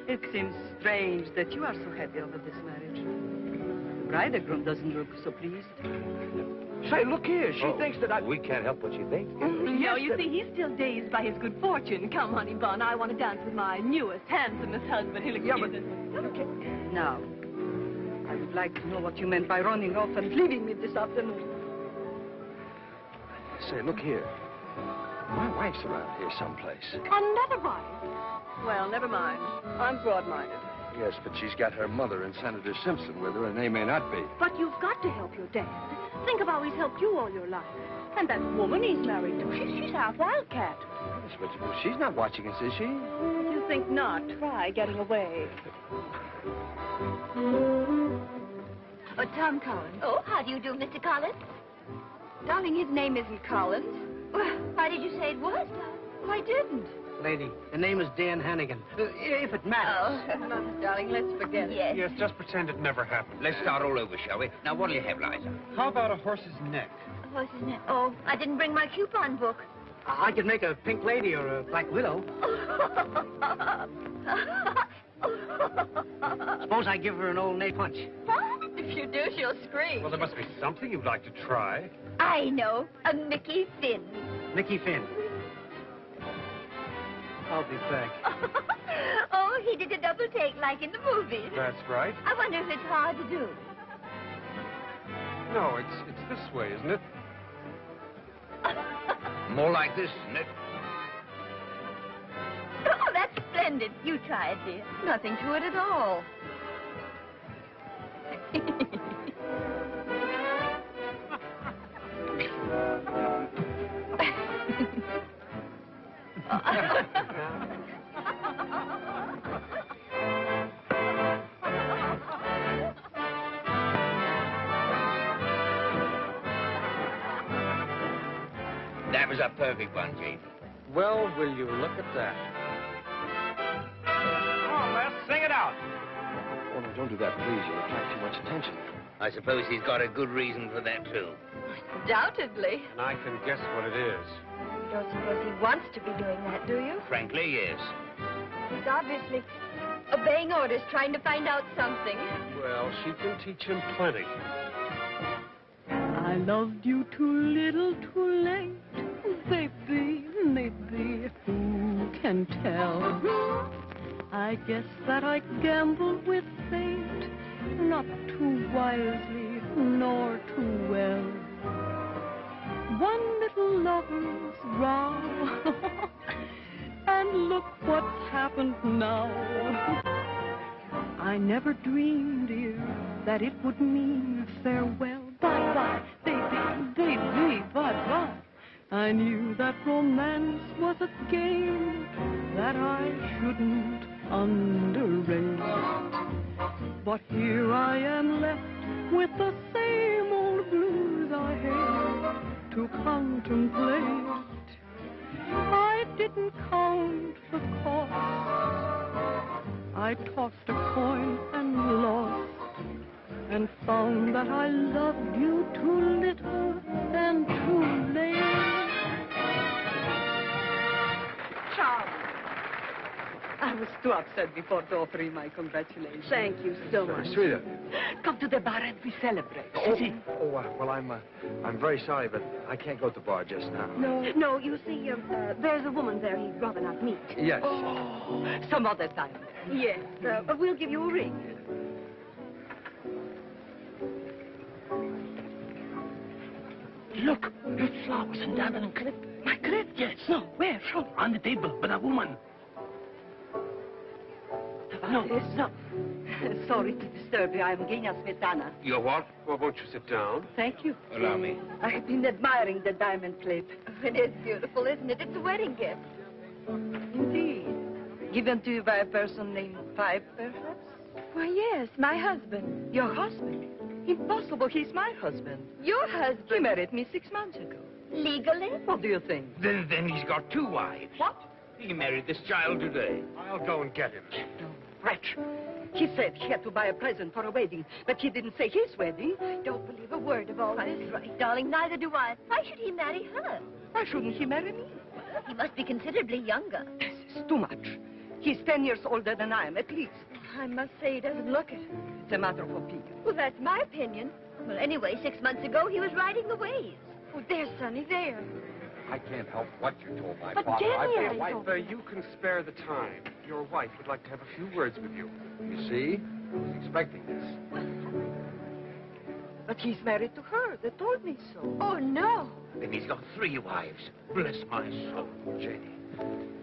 It seems strange that you are so happy over this marriage. The bridegroom doesn't look so pleased. Say, look here. She Oh. thinks that I... We can't help what she thinks. No, you see, he's still dazed by his good fortune. Come, honey bun, I want to dance with my newest, handsomest husband. He'll excuse us. Now, I would like to know what you meant by running off and leaving me this afternoon. Say, look here. My wife's around here someplace. Another wife? Well, never mind. I'm broad-minded. Yes, but she's got her mother and Senator Simpson with her, and they may not be. But you've got to help your dad. Think of how he's helped you all your life. And that woman he's married to, she's half wildcat. Yes, but she's not watching us, is she? If you think not, try getting away. Tom Collins. Oh, how do you do, Mr. Collins? Darling, his name isn't Collins. Well, why did you say it was, Tom? I didn't. Lady, the name is Dan Hannigan. If it matters. Oh, no, darling, let's forget it. Yes. Yes, just pretend it never happened. Let's start all over, shall we? Now, what'll you have, Liza? How about a horse's neck? What's his name? Oh, I didn't bring my coupon book. I could make a pink lady or a black widow. Suppose I give her an old nay punch. What? If you do, she'll scream. Well, there must be something you'd like to try. I know. A Mickey Finn. Mickey Finn. I'll be back. Oh, he did a double take like in the movies. That's right. I wonder if it's hard to do. No, it's this way, isn't it? More like this, isn't it? Oh, that's splendid. You try it, dear. Nothing to it at all. That was a perfect one, Jane. Well, will you look at that? Come on, Les, sing it out. Oh, no, don't do that, please. You'll attract too much attention. I suppose he's got a good reason for that, too. Undoubtedly. And I can guess what it is. You don't suppose he wants to be doing that, do you? Frankly, yes. He's obviously obeying orders, trying to find out something. Well, she can teach him plenty. I loved you too little, too late. Baby, maybe, who can tell? I guess that I gambled with fate, not too wisely, nor too well. One little lover's row, and look what's happened now. I never dreamed, dear, that it would mean farewell. Bye-bye, baby, baby, bye-bye. I knew that romance was a game that I shouldn't underrate. But here I am left with the same old blues I hate to contemplate. I didn't count the cost. I tossed a coin and lost, and found that I loved you too little and too late. Charles. I was too upset before to offer you my congratulations. Thank you so much. Sweet of you. Come to the bar and we celebrate. Well, I'm very sorry, but I can't go to the bar just now. No, you see, there's a woman there he'd rather not meet. Yes. Oh, some other time. Yes, we'll give you a ring. Look, red flowers and diamond and clip. My clip? Yes. No, where? Show on the table, but a woman. No. Sorry to disturb you. I'm Genia Smetana. You're what? Well, won't you sit down? Thank you. Allow me. I've been admiring the diamond plate. It is beautiful, isn't it? It's a wedding gift. Indeed. Given to you by a person named Pipe, perhaps? Why, yes, my husband. Your husband? Impossible. He's my husband. Your husband? He married me 6 months ago. Legally? What do you think? Then he's got two wives. What? He married this child today. I'll go and get him. No, wretch. He said he had to buy a present for a wedding, but he didn't say his wedding. Don't believe a word of all this. That's right, darling. Neither do I. Why should he marry her? Why shouldn't he marry me? He must be considerably younger. This is too much. He's 10 years older than I am, at least. I must say he doesn't look it. It's a matter of opinion. Well, that's my opinion. Well, anyway, 6 months ago, he was riding the waves. Oh, there's Sonny, there. I can't help what you told my But father. Jenny, I've got I a wife. thought- You can spare the time. Your wife would like to have a few words with you. You see? I was expecting this. But he's married to her. They told me so. Oh, no. Then he's got three wives. Bless my soul.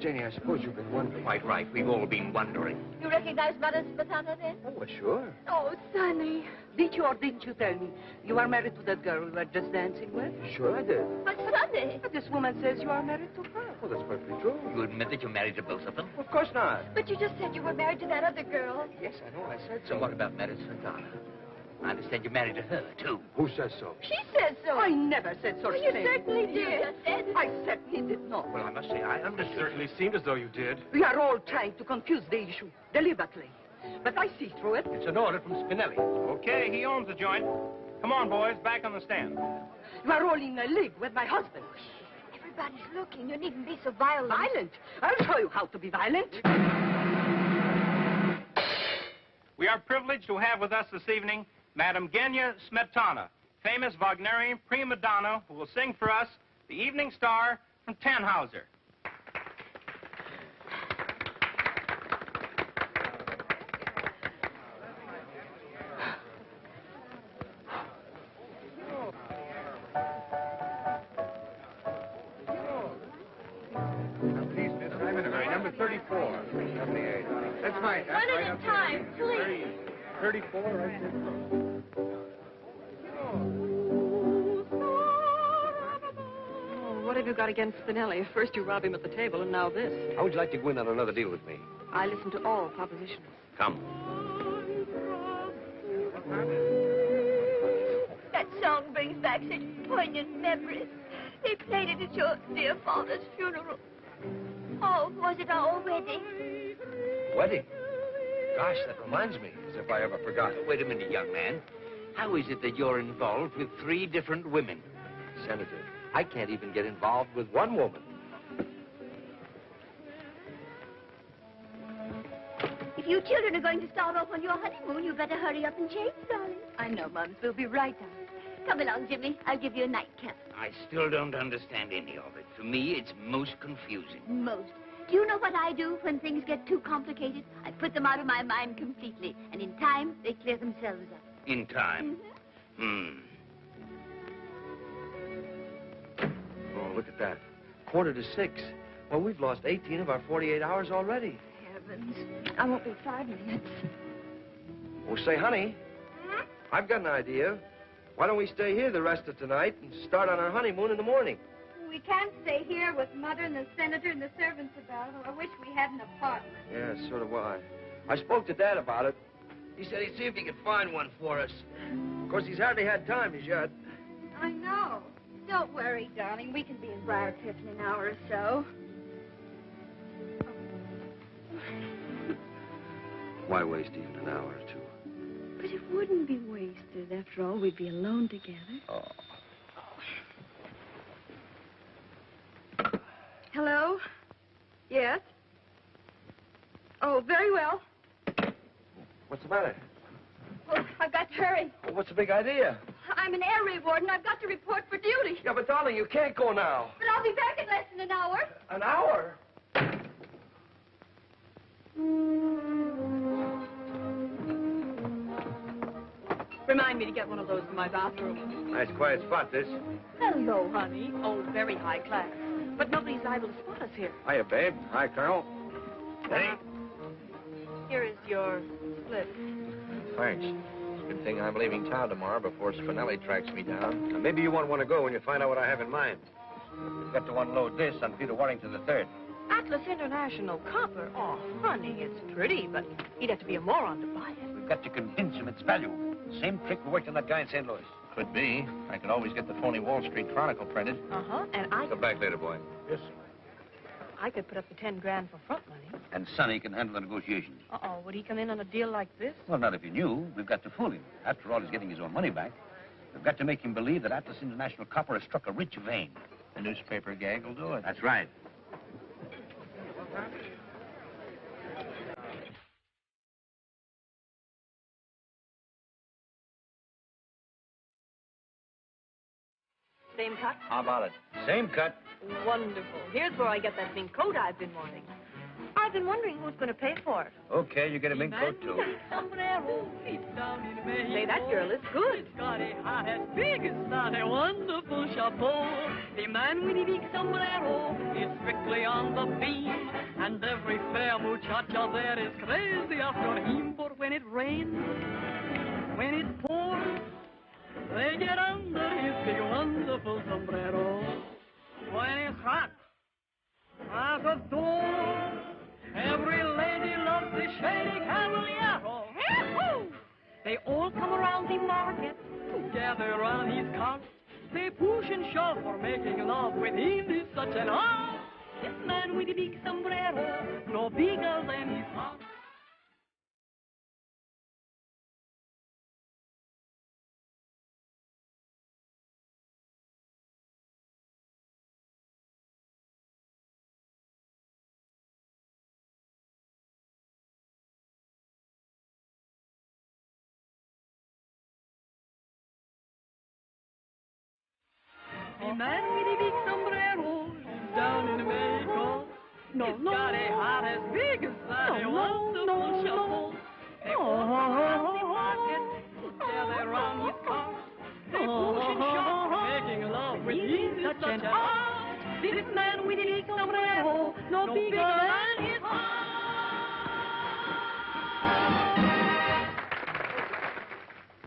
Janie, I suppose you've been wondering. Quite right. We've all been wondering. You recognize Madame Smetana, then? Oh, well, sure. Oh, Sonny. Did you or didn't you tell me you are married to that girl we were just dancing with? Sure I did. But Sonny... But this woman says you are married to her. Well, that's perfectly true. You admit that you're married to both of them? Of course not. But you just said you were married to that other girl. Yes, I know. I said So so. what about Madame Smetana? I understand you're married to her, too. Who says so? She said so. I never said such You thing. certainly did. You said. I certainly did not. Well, I must say, I understood. Certainly seemed as though you did. We are all trying to confuse the issue deliberately. But I see through it. It's an order from Spinelli. Okay, he owns the joint. Come on, boys, back on the stand. You are all in a league with my husband. Everybody's looking. You needn't be so violent. Violent? I'll show you how to be violent. We are privileged to have with us this evening Madame Genya Smetana, famous Wagnerian prima donna who will sing for us The Evening Star from Tannhauser. Number 34. 78. That's right. One at a time, please. 34, right there. Oh, what have you got against Spinelli? First you rob him at the table, and now this. How would you like to go in on another deal with me? I listen to all propositions. Come. That song brings back such poignant memories. They played it at your dear father's funeral. Oh, was it our wedding? Wedding? Gosh, that reminds me, as if I ever forgot. Wait a minute, young man. How is it that you're involved with 3 different women? Senator, I can't even get involved with one woman. If you children are going to start off on your honeymoon, you better hurry up and change, darling. I know, Mums. We'll be right down. Come along, Jimmy. I'll give you a nightcap. I still don't understand any of it. For me, it's most confusing. Most. Do you know what I do when things get too complicated? I put them out of my mind completely, and in time, they clear themselves up. In time? Oh, look at that. 5:45. Well, we've lost 18 of our 48 hours already. Heavens. I won't be 5 minutes. Oh, say, honey, I've got an idea. Why don't we stay here the rest of tonight and start on our honeymoon in the morning? We can't stay here with Mother and the Senator and the servants about. I wish we had an apartment. Yeah, so do I. I spoke to Dad about it. He said he'd see if he could find one for us. Of course, he's hardly had time as yet. I know. Don't worry, darling. We can be in Briarcliff in an hour or so. Why waste even an hour or two? But it wouldn't be wasted. After all, we'd be alone together. Oh. Hello? Yes? Oh, very well. What's the matter? Well, I've got to hurry. Well, what's the big idea? I'm an air raid warden. I've got to report for duty. Yeah, but darling, you can't go now. But I'll be back in less than an hour. An hour? Remind me to get one of those for my bathroom. Nice quiet spot, this. Hello, honey. Oh, very high class. But nobody's liable to spot us here. Hiya, babe. Hi, Colonel. Hey. Here is your slip. Thanks. Good thing I'm leaving town tomorrow before Spinelli tracks me down. Now, maybe you won't want to go when you find out what I have in mind. We've got to unload this on Peter Warrington III. Atlas International copper. Oh, honey, it's pretty, but he'd have to be a moron to buy it. We've got to convince him it's value. Same trick we worked on that guy in St. Louis. Could be. I could always get the phony Wall Street Chronicle printed. Uh-huh, and I Come back later, boy. Yes, I could put up the 10 grand for front money. And Sonny can handle the negotiations. Uh-oh, would he come in on a deal like this? Well, not if he knew. We've got to fool him. After all, he's getting his own money back. We've got to make him believe that Atlas International Copper has struck a rich vein. the newspaper gag will do it. That's right. Same cut? How about it? Same cut. Wonderful. Here's where I get that mink coat I've been wanting. I've been wondering who's going to pay for it. Okay, you get a mink coat, too. Say, that girl is good. It's got a hat as big as that, a wonderful chapeau. The man with the big sombrero is strictly on the beam. And every fair muchacha there is crazy after him. But when it rains, when it pours, they get under his big wonderful sombrero. When it's hot, out of doors, every lady loves the shady caballero. They all come around the market together on his cart. They push and shove for making love with him is such an art. This man with the big sombrero, no bigger than his heart. The man with the big sombrero lives down in Mexico. He's got a heart as big as that. A wonderful shuffle. They all come around the market together on his cart. They push and shove, making love with him is such an art. This man with the big sombrero, no bigger than his heart.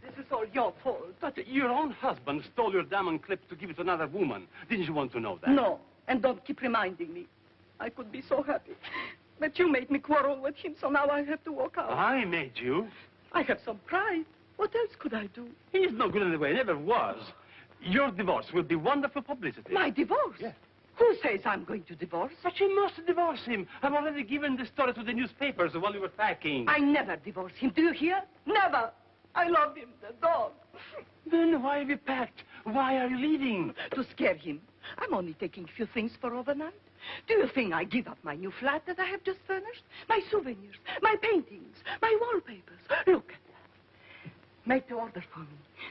This is all your fault. But your own husband stole your diamond clip to give it to another woman. Didn't you want to know that? No, and don't keep reminding me. I could be so happy. But you made me quarrel with him, so now I have to walk out. I made you. I have some pride. What else could I do? He's no good anyway. Never was. Your divorce will be wonderful publicity. My divorce? Yes. Who says I'm going to divorce? But you must divorce him. I've already given the story to the newspapers while you were packing. I never divorce him. Do you hear? Never. I love him, the dog. Then why have you packed? Why are you leaving? To scare him. I'm only taking a few things for overnight. Do you think I give up my new flat that I have just furnished? My souvenirs, my paintings, my wallpapers. Look at that. Make the order for me.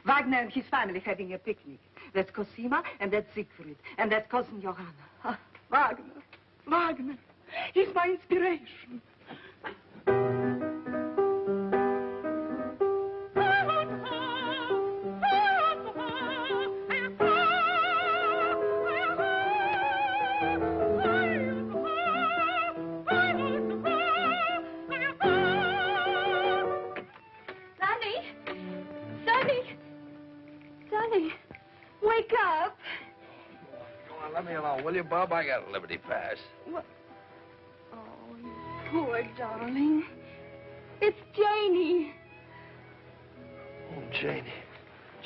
Wagner and his family having a picnic. That's Cosima, and that's Siegfried, and that's cousin Johanna. Ah, Wagner. Wagner. He's my inspiration. Wake up. Come on, let me alone, will you, Bub? I got a Liberty Pass. What? Oh, you poor darling. It's Janie. Oh, Janie.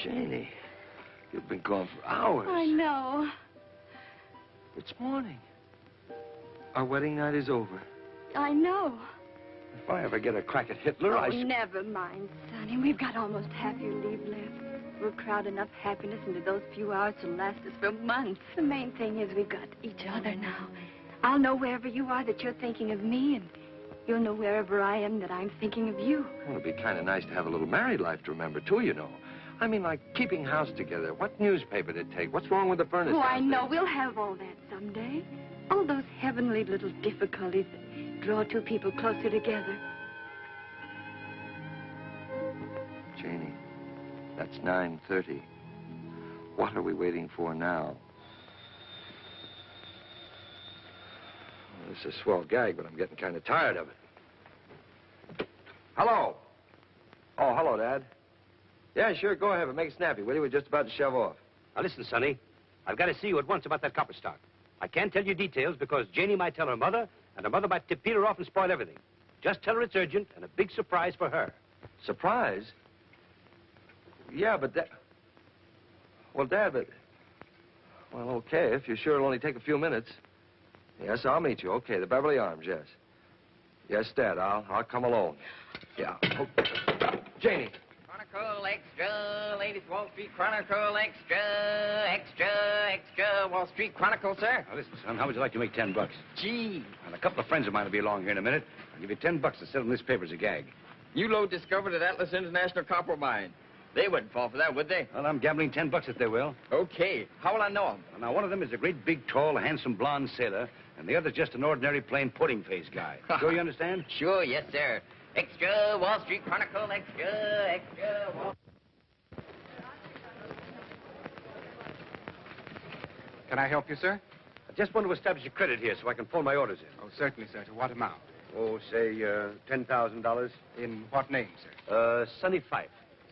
Janie. You've been gone for hours. I know. It's morning. Our wedding night is over. I know. If I ever get a crack at Hitler, Oh, never mind, Sonny. We've got almost half your leave left. We'll crowd enough happiness into those few hours to last us for months. The main thing is we've got each other now. I'll know wherever you are that you're thinking of me, and you'll know wherever I am that I'm thinking of you. Well, it'd be kind of nice to have a little married life to remember, too, you know. I mean, like keeping house together. What newspaper to take? What's wrong with the furnace? Oh, I know. We'll have all that someday. All those heavenly little difficulties that draw two people closer together. Janie, that's 9:30. What are we waiting for now? Well, this is a swell gag, but I'm getting kind of tired of it. Hello. Oh, hello, Dad. Yeah, sure, go ahead, but make it snappy, will you? We're just about to shove off. Now, listen, Sonny. I've got to see you at once about that copper stock. I can't tell you details because Janie might tell her mother, and her mother might tip Peter off and spoil everything. Just tell her it's urgent and a big surprise for her. Surprise? Yeah, but that... Well, Dad, but... Well, okay, if you're sure it'll only take a few minutes. Yes, I'll meet you. Okay, the Beverly Arms, yes. Yes, Dad, I'll come alone. Yeah. Okay. Janie. Chronicle Extra, Ladies Wall Street Chronicle Extra, Wall Street Chronicle, sir. Now, listen, son, how would you like to make $10? Gee. And a couple of friends of mine will be along here in a minute. I'll give you $10 to sell them this paper as a gag. You load discovered at Atlas International Copper Mine. They wouldn't fall for that, would they? Well, I'm gambling $10 if they will. Okay. How will I know them? Well, now, one of them is a great, big, tall, handsome, blonde sailor, and the other's just an ordinary, plain pudding-faced guy. Sure you understand? Sure, yes, sir. Extra, Wall Street Chronicle, extra, Wall... Can I help you, sir? I just want to establish your credit here so I can phone my orders in. Oh, certainly, sir. To what amount? Oh, say, $10,000. In what name, sir? Sonny Fife.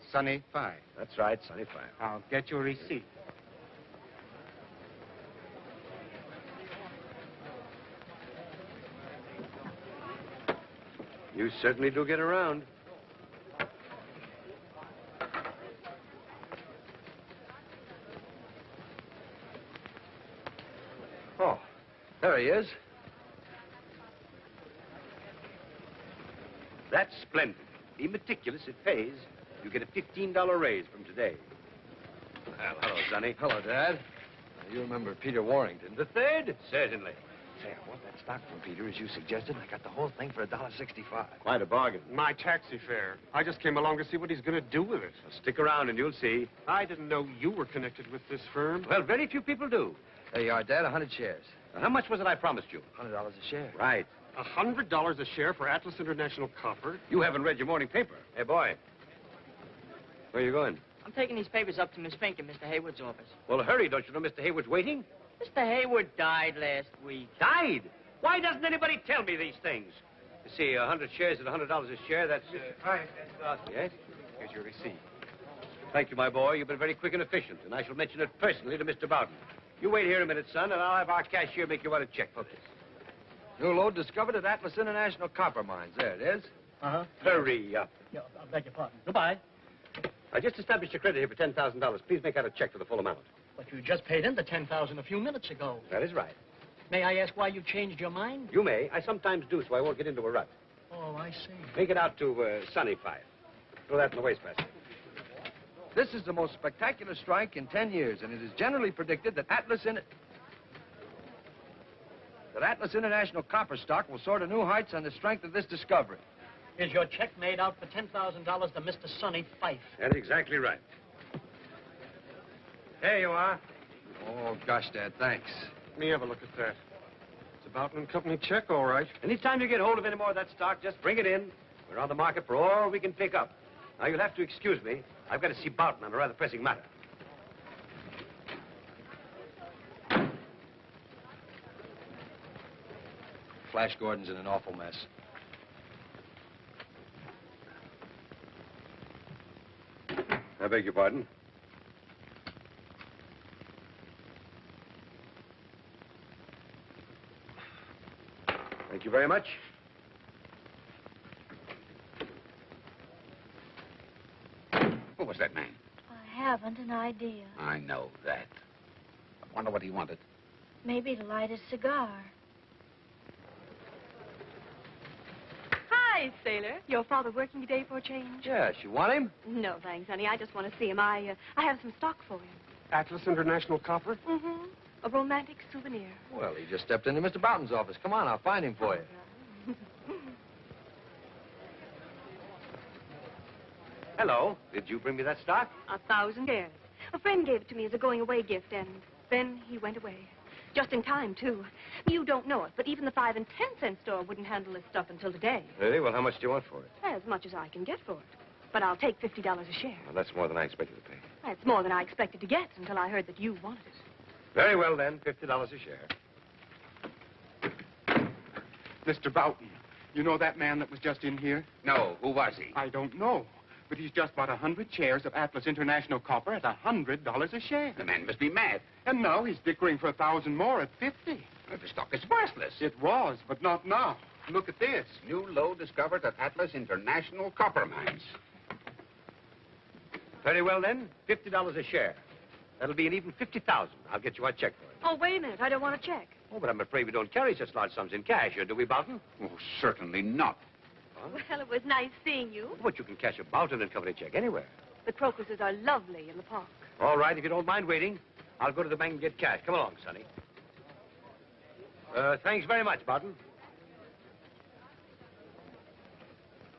Sonny Fife. That's right, Sonny Fife. I'll get your receipt. You certainly do get around. Oh, there he is. That's splendid. Be meticulous, it pays. You get a $15 raise from today. Well, hello, Sonny. Hello, Dad. You remember Peter Warrington, the third? Certainly. Say, I want that stock from Peter, as you suggested. I got the whole thing for $1.65. Quite a bargain. My taxi fare. I just came along to see what he's going to do with it. Well, stick around and you'll see. I didn't know you were connected with this firm. Well, very few people do. There you are, Dad, 100 shares. Now, how much was it I promised you? $100 a share. Right. $100 a share for Atlas International Copper? You haven't read your morning paper. Hey, boy. Where are you going? I'm taking these papers up to Miss Fink in Mr. Hayward's office. Well, hurry. Don't you know Mr. Hayward's waiting? Mr. Hayward died last week. Died? Why doesn't anybody tell me these things? You see, 100 shares at $100 a share, that's... Hi. Yes? Here's your receipt. Thank you, my boy. You've been very quick and efficient, and I shall mention it personally to Mr. Bowden. You wait here a minute, son, and I'll have our cashier make you out a check. Okay. New load discovered at Atlas International Copper Mines. There it is. Uh-huh. Hurry up. Yeah, I beg your pardon. Goodbye. I just established your credit here for $10,000. Please make out a check for the full amount. But you just paid in the $10,000 a few minutes ago. That is right. May I ask why you changed your mind? You may. I sometimes do, so I won't get into a rut. Oh, I see. Make it out to Sunny 5. Throw that in the wastebasket. This is the most spectacular strike in 10 years, and it is generally predicted that Atlas International Copper stock will soar to new heights on the strength of this discovery. Is your check made out for $10,000 to Mr. Sonny Fife? That's exactly right. There you are. Oh, gosh, Dad, thanks. Let me have a look at that. It's a Boughton and Company check, all right. Anytime you get hold of any more of that stock, just bring it in. We're on the market for all we can pick up. Now, you'll have to excuse me. I've got to see Boughton on a rather pressing matter. Flash Gordon's in an awful mess. I beg your pardon? Thank you very much. Who was that man? I haven't an idea. I know that. I wonder what he wanted. Maybe to light a cigar. Hi, Sailor. Your father working today for a change? Yes, you want him? No, thanks, honey. I just want to see him. I have some stock for him. Atlas International Copper? Mm-hmm. A romantic souvenir. Well, he just stepped into Mr. Boughton's office. Come on, I'll find him for you. Hello. Did you bring me that stock? 1,000 shares. A friend gave it to me as a going-away gift, and then he went away. Just in time, too. You don't know it, but even the 5 and 10-cent store wouldn't handle this stuff until today. Really? Well, how much do you want for it? As much as I can get for it. But I'll take $50 a share. Well, that's more than I expected to pay. That's more than I expected to get until I heard that you wanted it. Very well, then. $50 a share. Mr. Boughton, you know that man that was just in here? No. Who was he? I don't know. But he's just bought 100 shares of Atlas International Copper at $100 a share. The man must be mad. And now he's dickering for 1,000 more at 50. The stock is worthless. It was, but not now. Look at this. New load discovered at Atlas International Copper Mines. Very well, then. $50 a share. That'll be an even $50,000. I'll get you a check for it. Oh, wait a minute. I don't want a check. Oh, but I'm afraid we don't carry such large sums in cash here, do we, Boughton? Oh, certainly not. Well, it was nice seeing you. But you can cash a Boughton and Company check anywhere. The crocuses are lovely in the park. All right, if you don't mind waiting, I'll go to the bank and get cash. Come along, Sonny. Thanks very much, Boughton.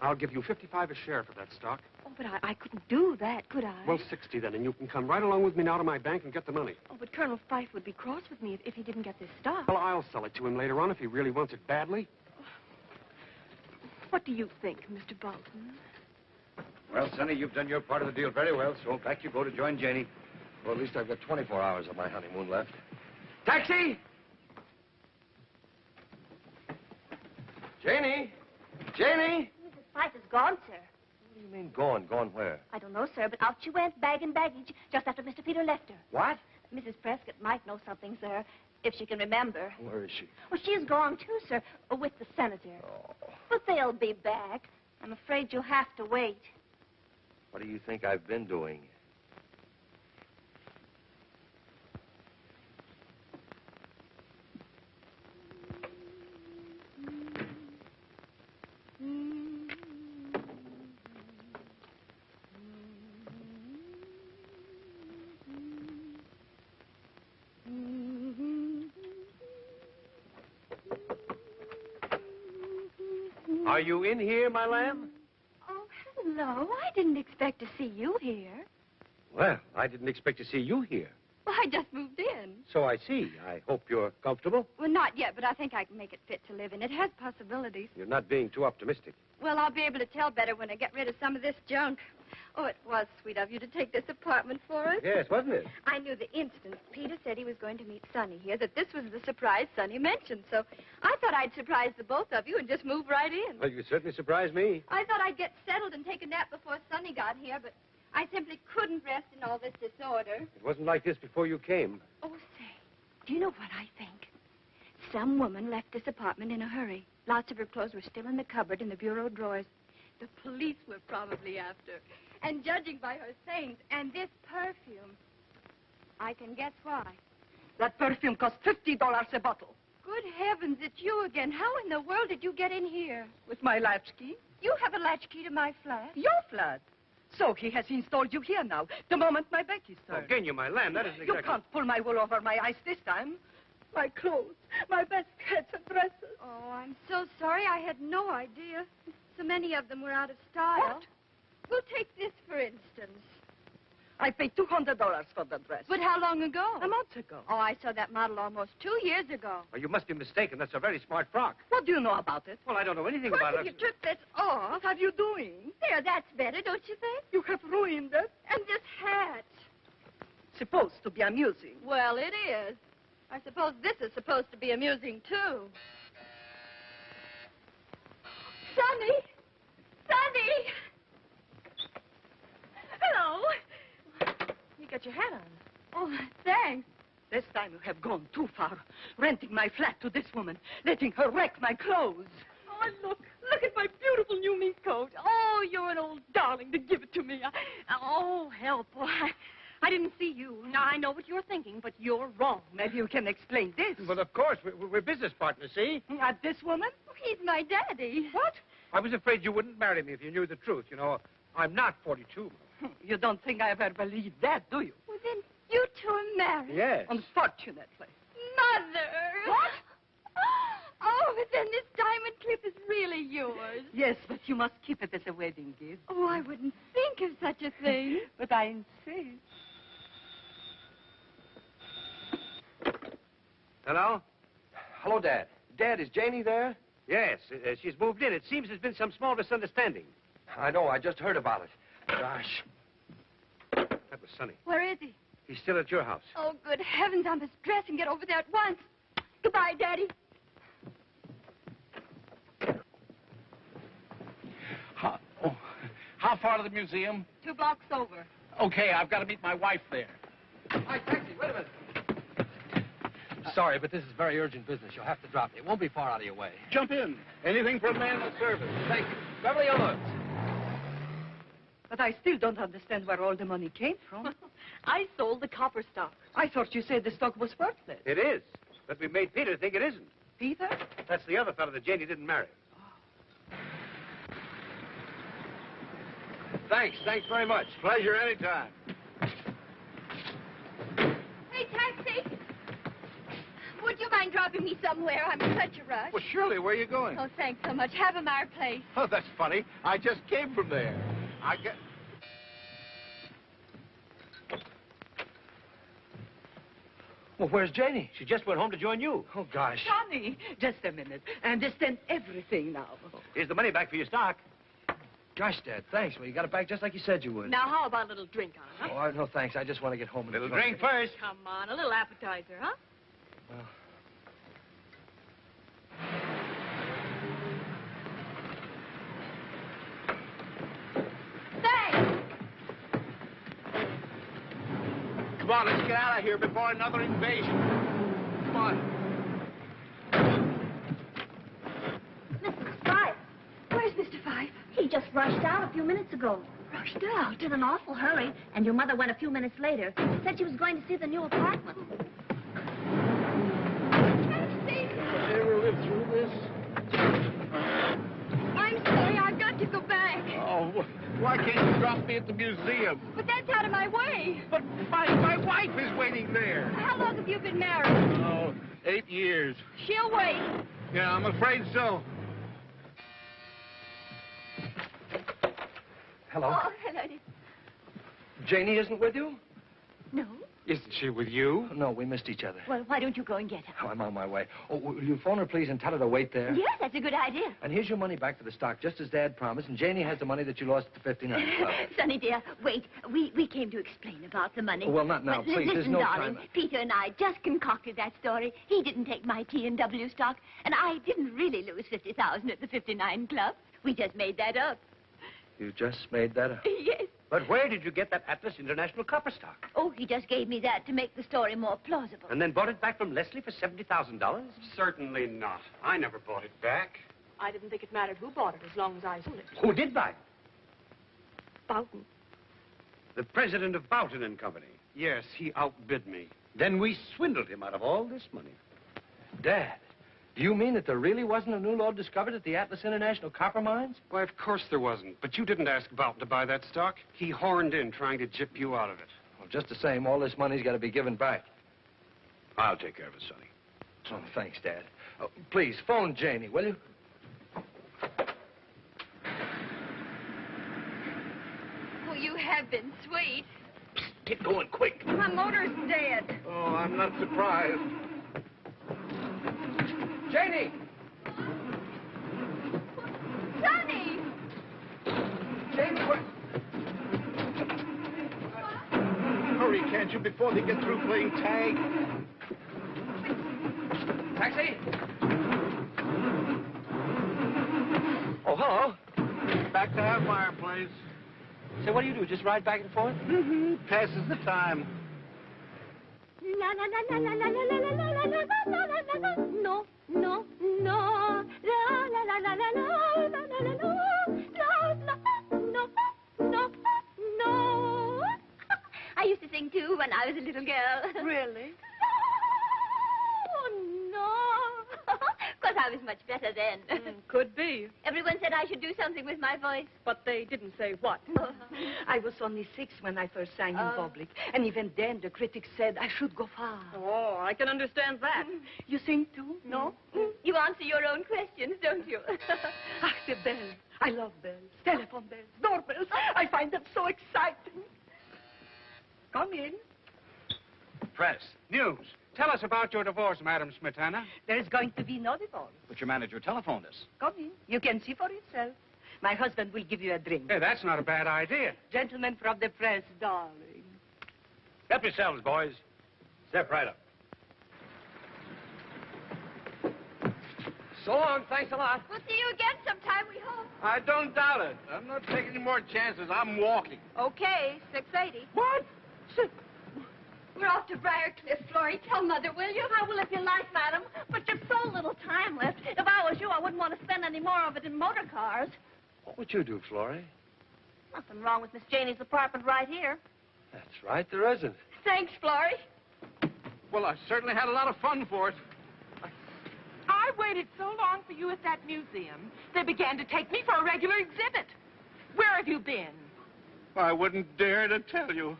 I'll give you $55 a share for that stock. Oh, but I couldn't do that, could I? Well, 60 then, and you can come right along with me now to my bank and get the money. Oh, but Colonel Fife would be cross with me if he didn't get this stock. Well, I'll sell it to him later on if he really wants it badly. What do you think, Mr. Boughton? Well, Sonny, you've done your part of the deal very well, so back you go to join Janie. Well, at least I've got 24 hours of my honeymoon left. Taxi! Janie! Janie! Mrs. Fife is gone, sir. What do you mean, gone? Gone where? I don't know, sir, but out she went, bag and baggage, just after Mr. Peter left her. What? Mrs. Prescott might know something, sir, if she can remember. Where is she? Well, she's gone, too, sir, with the senator. Oh. But they'll be back. I'm afraid you'll have to wait. What do you think I've been doing? Are you in here, my lamb? Oh, hello. I didn't expect to see you here. Well, I didn't expect to see you here. Well, I just moved in. So I see. I hope you're comfortable. Well, not yet, but I think I can make it fit to live in. It has possibilities. You're not being too optimistic. Well, I'll be able to tell better when I get rid of some of this junk. Oh, it was sweet of you to take this apartment for us. Yes, wasn't it? I knew the instant Peter said he was going to meet Sonny here that this was the surprise Sonny mentioned. So I thought I'd surprise the both of you and just move right in. Well, you certainly surprised me. I thought I'd get settled and take a nap before Sonny got here, but I simply couldn't rest in all this disorder. It wasn't like this before you came. Oh, say, do you know what I think? Some woman left this apartment in a hurry. Lots of her clothes were still in the cupboard in the bureau drawers. The police were probably after. And judging by her things and this perfume, I can guess why. That perfume cost $50 a bottle. Good heavens, it's you again. How in the world did you get in here? With my latchkey. You have a latchkey to my flat? Your flat. So he has installed you here now, the moment my back is turned. Oh, Genya, my lamb, that isn't exactly... You can't pull my wool over my eyes this time. My clothes, my best hats and dresses. Oh, I'm so sorry. I had no idea. So many of them were out of style. What? We'll take this, for instance. I paid $200 for the dress. But how long ago? A month ago. Oh, I saw that model almost 2 years ago. Well, you must be mistaken. That's a very smart frock. What do you know about it? Well, I don't know anything What about if it. you took this off? What are you doing? There, that's better, don't you think? You have ruined it. And this hat. Supposed to be amusing. Well, it is. I suppose this is supposed to be amusing, too. Sonny! Sonny! Hello. You got your hat on. Oh, thanks. This time you have gone too far. Renting my flat to this woman. Letting her wreck my clothes. Oh, look at my beautiful new mink coat. Oh, you're an old darling to give it to me. Oh, help. Oh, I didn't see you. Now, I know what you're thinking, but you're wrong. Maybe you can explain this. Well, of course. We're business partners, see? This woman? He's my daddy. What? I was afraid you wouldn't marry me if you knew the truth. You know, I'm not 42. You don't think I ever believed that, do you? Well, then you two are married. Yes. Unfortunately. Mother! What? Oh, but then this diamond clip is really yours. Yes, but you must keep it as a wedding gift. Oh, I wouldn't think of such a thing. But I insist. Hello? Hello, Dad. Dad, is Janie there? Yes, she's moved in. It seems there's been some small misunderstanding. I know. I just heard about it. Gosh. That was Sonny. Where is he? He's still at your house. Oh, good heavens, I must dress and get over there at once. Goodbye, Daddy. How far to the museum? 2 blocks over. Okay, I've got to meet my wife there. Hi, taxi. Wait a minute. Sorry, but this is very urgent business. You'll have to drop me. It won't be far out of your way. Jump in. Anything for a man of service. Thank you. Beverly Hills. But I still don't understand where all the money came from. I sold the copper stock. I thought you said the stock was worthless. It is. But we made Peter think it isn't. Peter? That's the other fellow that Janie didn't marry. Thanks very much. Pleasure anytime. Hey, taxi. Would you mind dropping me somewhere? I'm in such a rush. Well, surely. Where are you going? Oh, thanks so much. Havemeyer Place. Oh, that's funny. I just came from there. Well, where's Janie? She just went home to join you. Oh, gosh. Sonny, just a minute. I understand everything now. Here's the money back for your stock. Gosh, Dad, thanks. Well, you got it back just like you said you would. Now, how about a little drink on it, huh? Oh, no, thanks. I just want to get home and Little enjoy drink it. first. Come on, a little appetizer, huh? Well, Thanks. Come on, let's get out of here before another invasion. Come on. Mrs. Fife. Where's Mr. Fife? He just rushed out a few minutes ago. Rushed out. In an awful hurry, and your mother went a few minutes later. Said she was going to see the new apartment. Taxi. Ever live through this? I'm sorry. I've got to go back. Oh, why can't you drop me at the museum? But that's out of my way. But my wife is waiting there. How long have you been married? Oh, 8 years. She'll wait. Yeah, I'm afraid so. Hello. Oh, hello, dear. Janie isn't with you? No? Isn't she with you? No, we missed each other. Well, why don't you go and get her? Oh, I'm on my way. Oh, will you phone her, please, and tell her to wait there? Yes, that's a good idea. And here's your money back for the stock, just as Dad promised. And Janie has the money that you lost at the 59 Club. Sonny, dear, wait. We came to explain about the money. Well, not now, But please. There's listen, no darling, time. Peter and I just concocted that story. He didn't take my T&W stock, and I didn't really lose 50,000 at the 59 Club. We just made that up. You just made that up. Yes. But where did you get that Atlas International copper stock? Oh, he just gave me that to make the story more plausible. And then bought it back from Leslie for $70,000? Certainly not. I never bought it back. I didn't think it mattered who bought it as long as I sold it. Who did buy it? Boughton. The president of Boughton and Company. Yes, he outbid me. Then we swindled him out of all this money. Dad, do you mean that there really wasn't a new lode discovered at the Atlas International Copper Mines? Why, of course there wasn't. But you didn't ask Boughton to buy that stock. He horned in trying to gyp you out of it. Well, just the same, all this money's got to be given back. I'll take care of it, Sonny. Oh, thanks, Dad. Oh, please, phone Janie, will you? Oh, you have been sweet. Get going quick. My motor's dead. Oh, I'm not surprised. Janie! Sonny! Janie, what? Hurry, can't you, before they get through playing tag? Taxi? Oh, hello. Back to Halfwire, please. Say, what do you do? Just ride back and forth? Mm-hmm. Passes the time. La la la la la la la la la la la la la la. No, no, no. La la la la la la la la la la. No, no, no, no. I used to sing too when I was a little girl. Really? Oh, no. Of course, I was much better then. Could be. Everyone said I should do something with my voice. But they didn't say what. I was only 6 when I first sang in public. And even then, the critics said I should go far. Oh, I can understand that. You sing too? No? You answer your own questions, don't you? Ah, the bells. I love bells. Telephone bells. Doorbells. I find them so exciting. Come in. Press. News. Tell us about your divorce, Madam Smetana. There's going to be no divorce. But your manager telephoned us. Come in. You can see for yourself. My husband will give you a drink. Hey, that's not a bad idea. Gentlemen from the press, darling. Help yourselves, boys. Step right up. So long. Thanks a lot. We'll see you again sometime, we hope. I don't doubt it. I'm not taking any more chances. I'm walking. Okay, 6:80. What? We're off to Briarcliff, Florrie. Tell Mother, will you? I will if you like, madam. But there's so little time left. If I was you, I wouldn't want to spend any more of it in motor cars. What would you do, Florrie? Nothing wrong with Miss Janie's apartment right here. That's right, there isn't. Thanks, Florrie. Well, I certainly had a lot of fun for it. I waited so long for you at that museum, they began to take me for a regular exhibit. Where have you been? I wouldn't dare to tell you.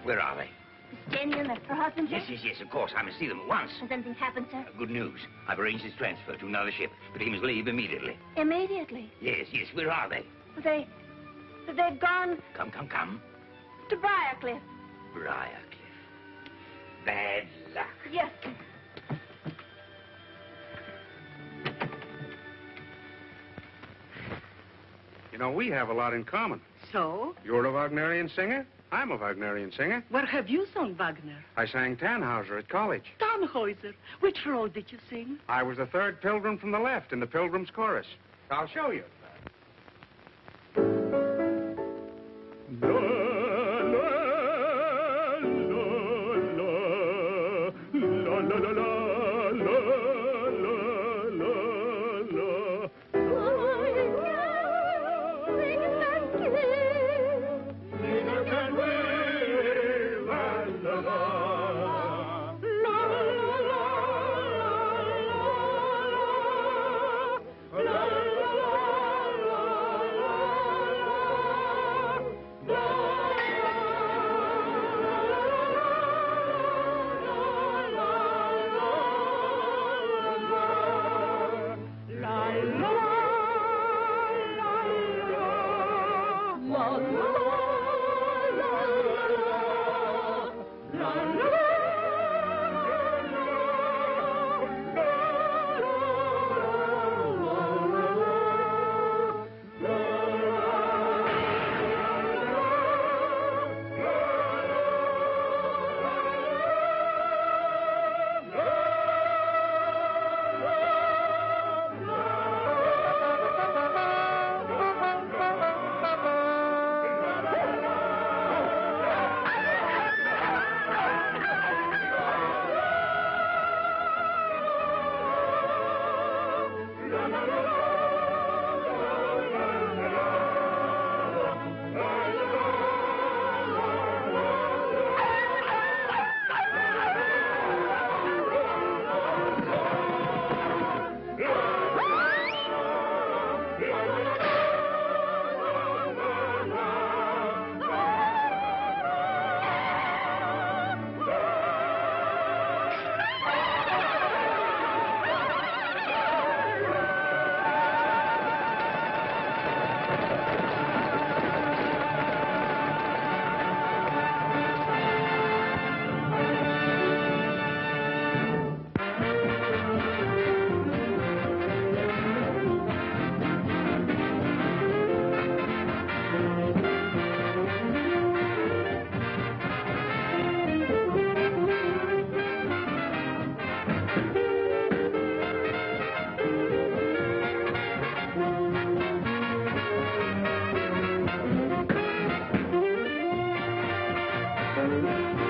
Where are they? Miss Janie and her husband, Yes, yes, yes, of course. I must see them at once. Has anything happened, sir? Good news. I've arranged his transfer to another ship, but he must leave immediately. Immediately. Yes, yes. Where are they? They've gone Come, come, come. to Briarcliff. Briarcliff. Bad luck. Yes, sir. You know, we have a lot in common. So? You're a Wagnerian singer. I'm a Wagnerian singer. Where have you sung Wagner? I sang Tannhauser at college. Tannhäuser. Which role did you sing? I was the third pilgrim from the left in the Pilgrim's Chorus. I'll show you. La Thank you.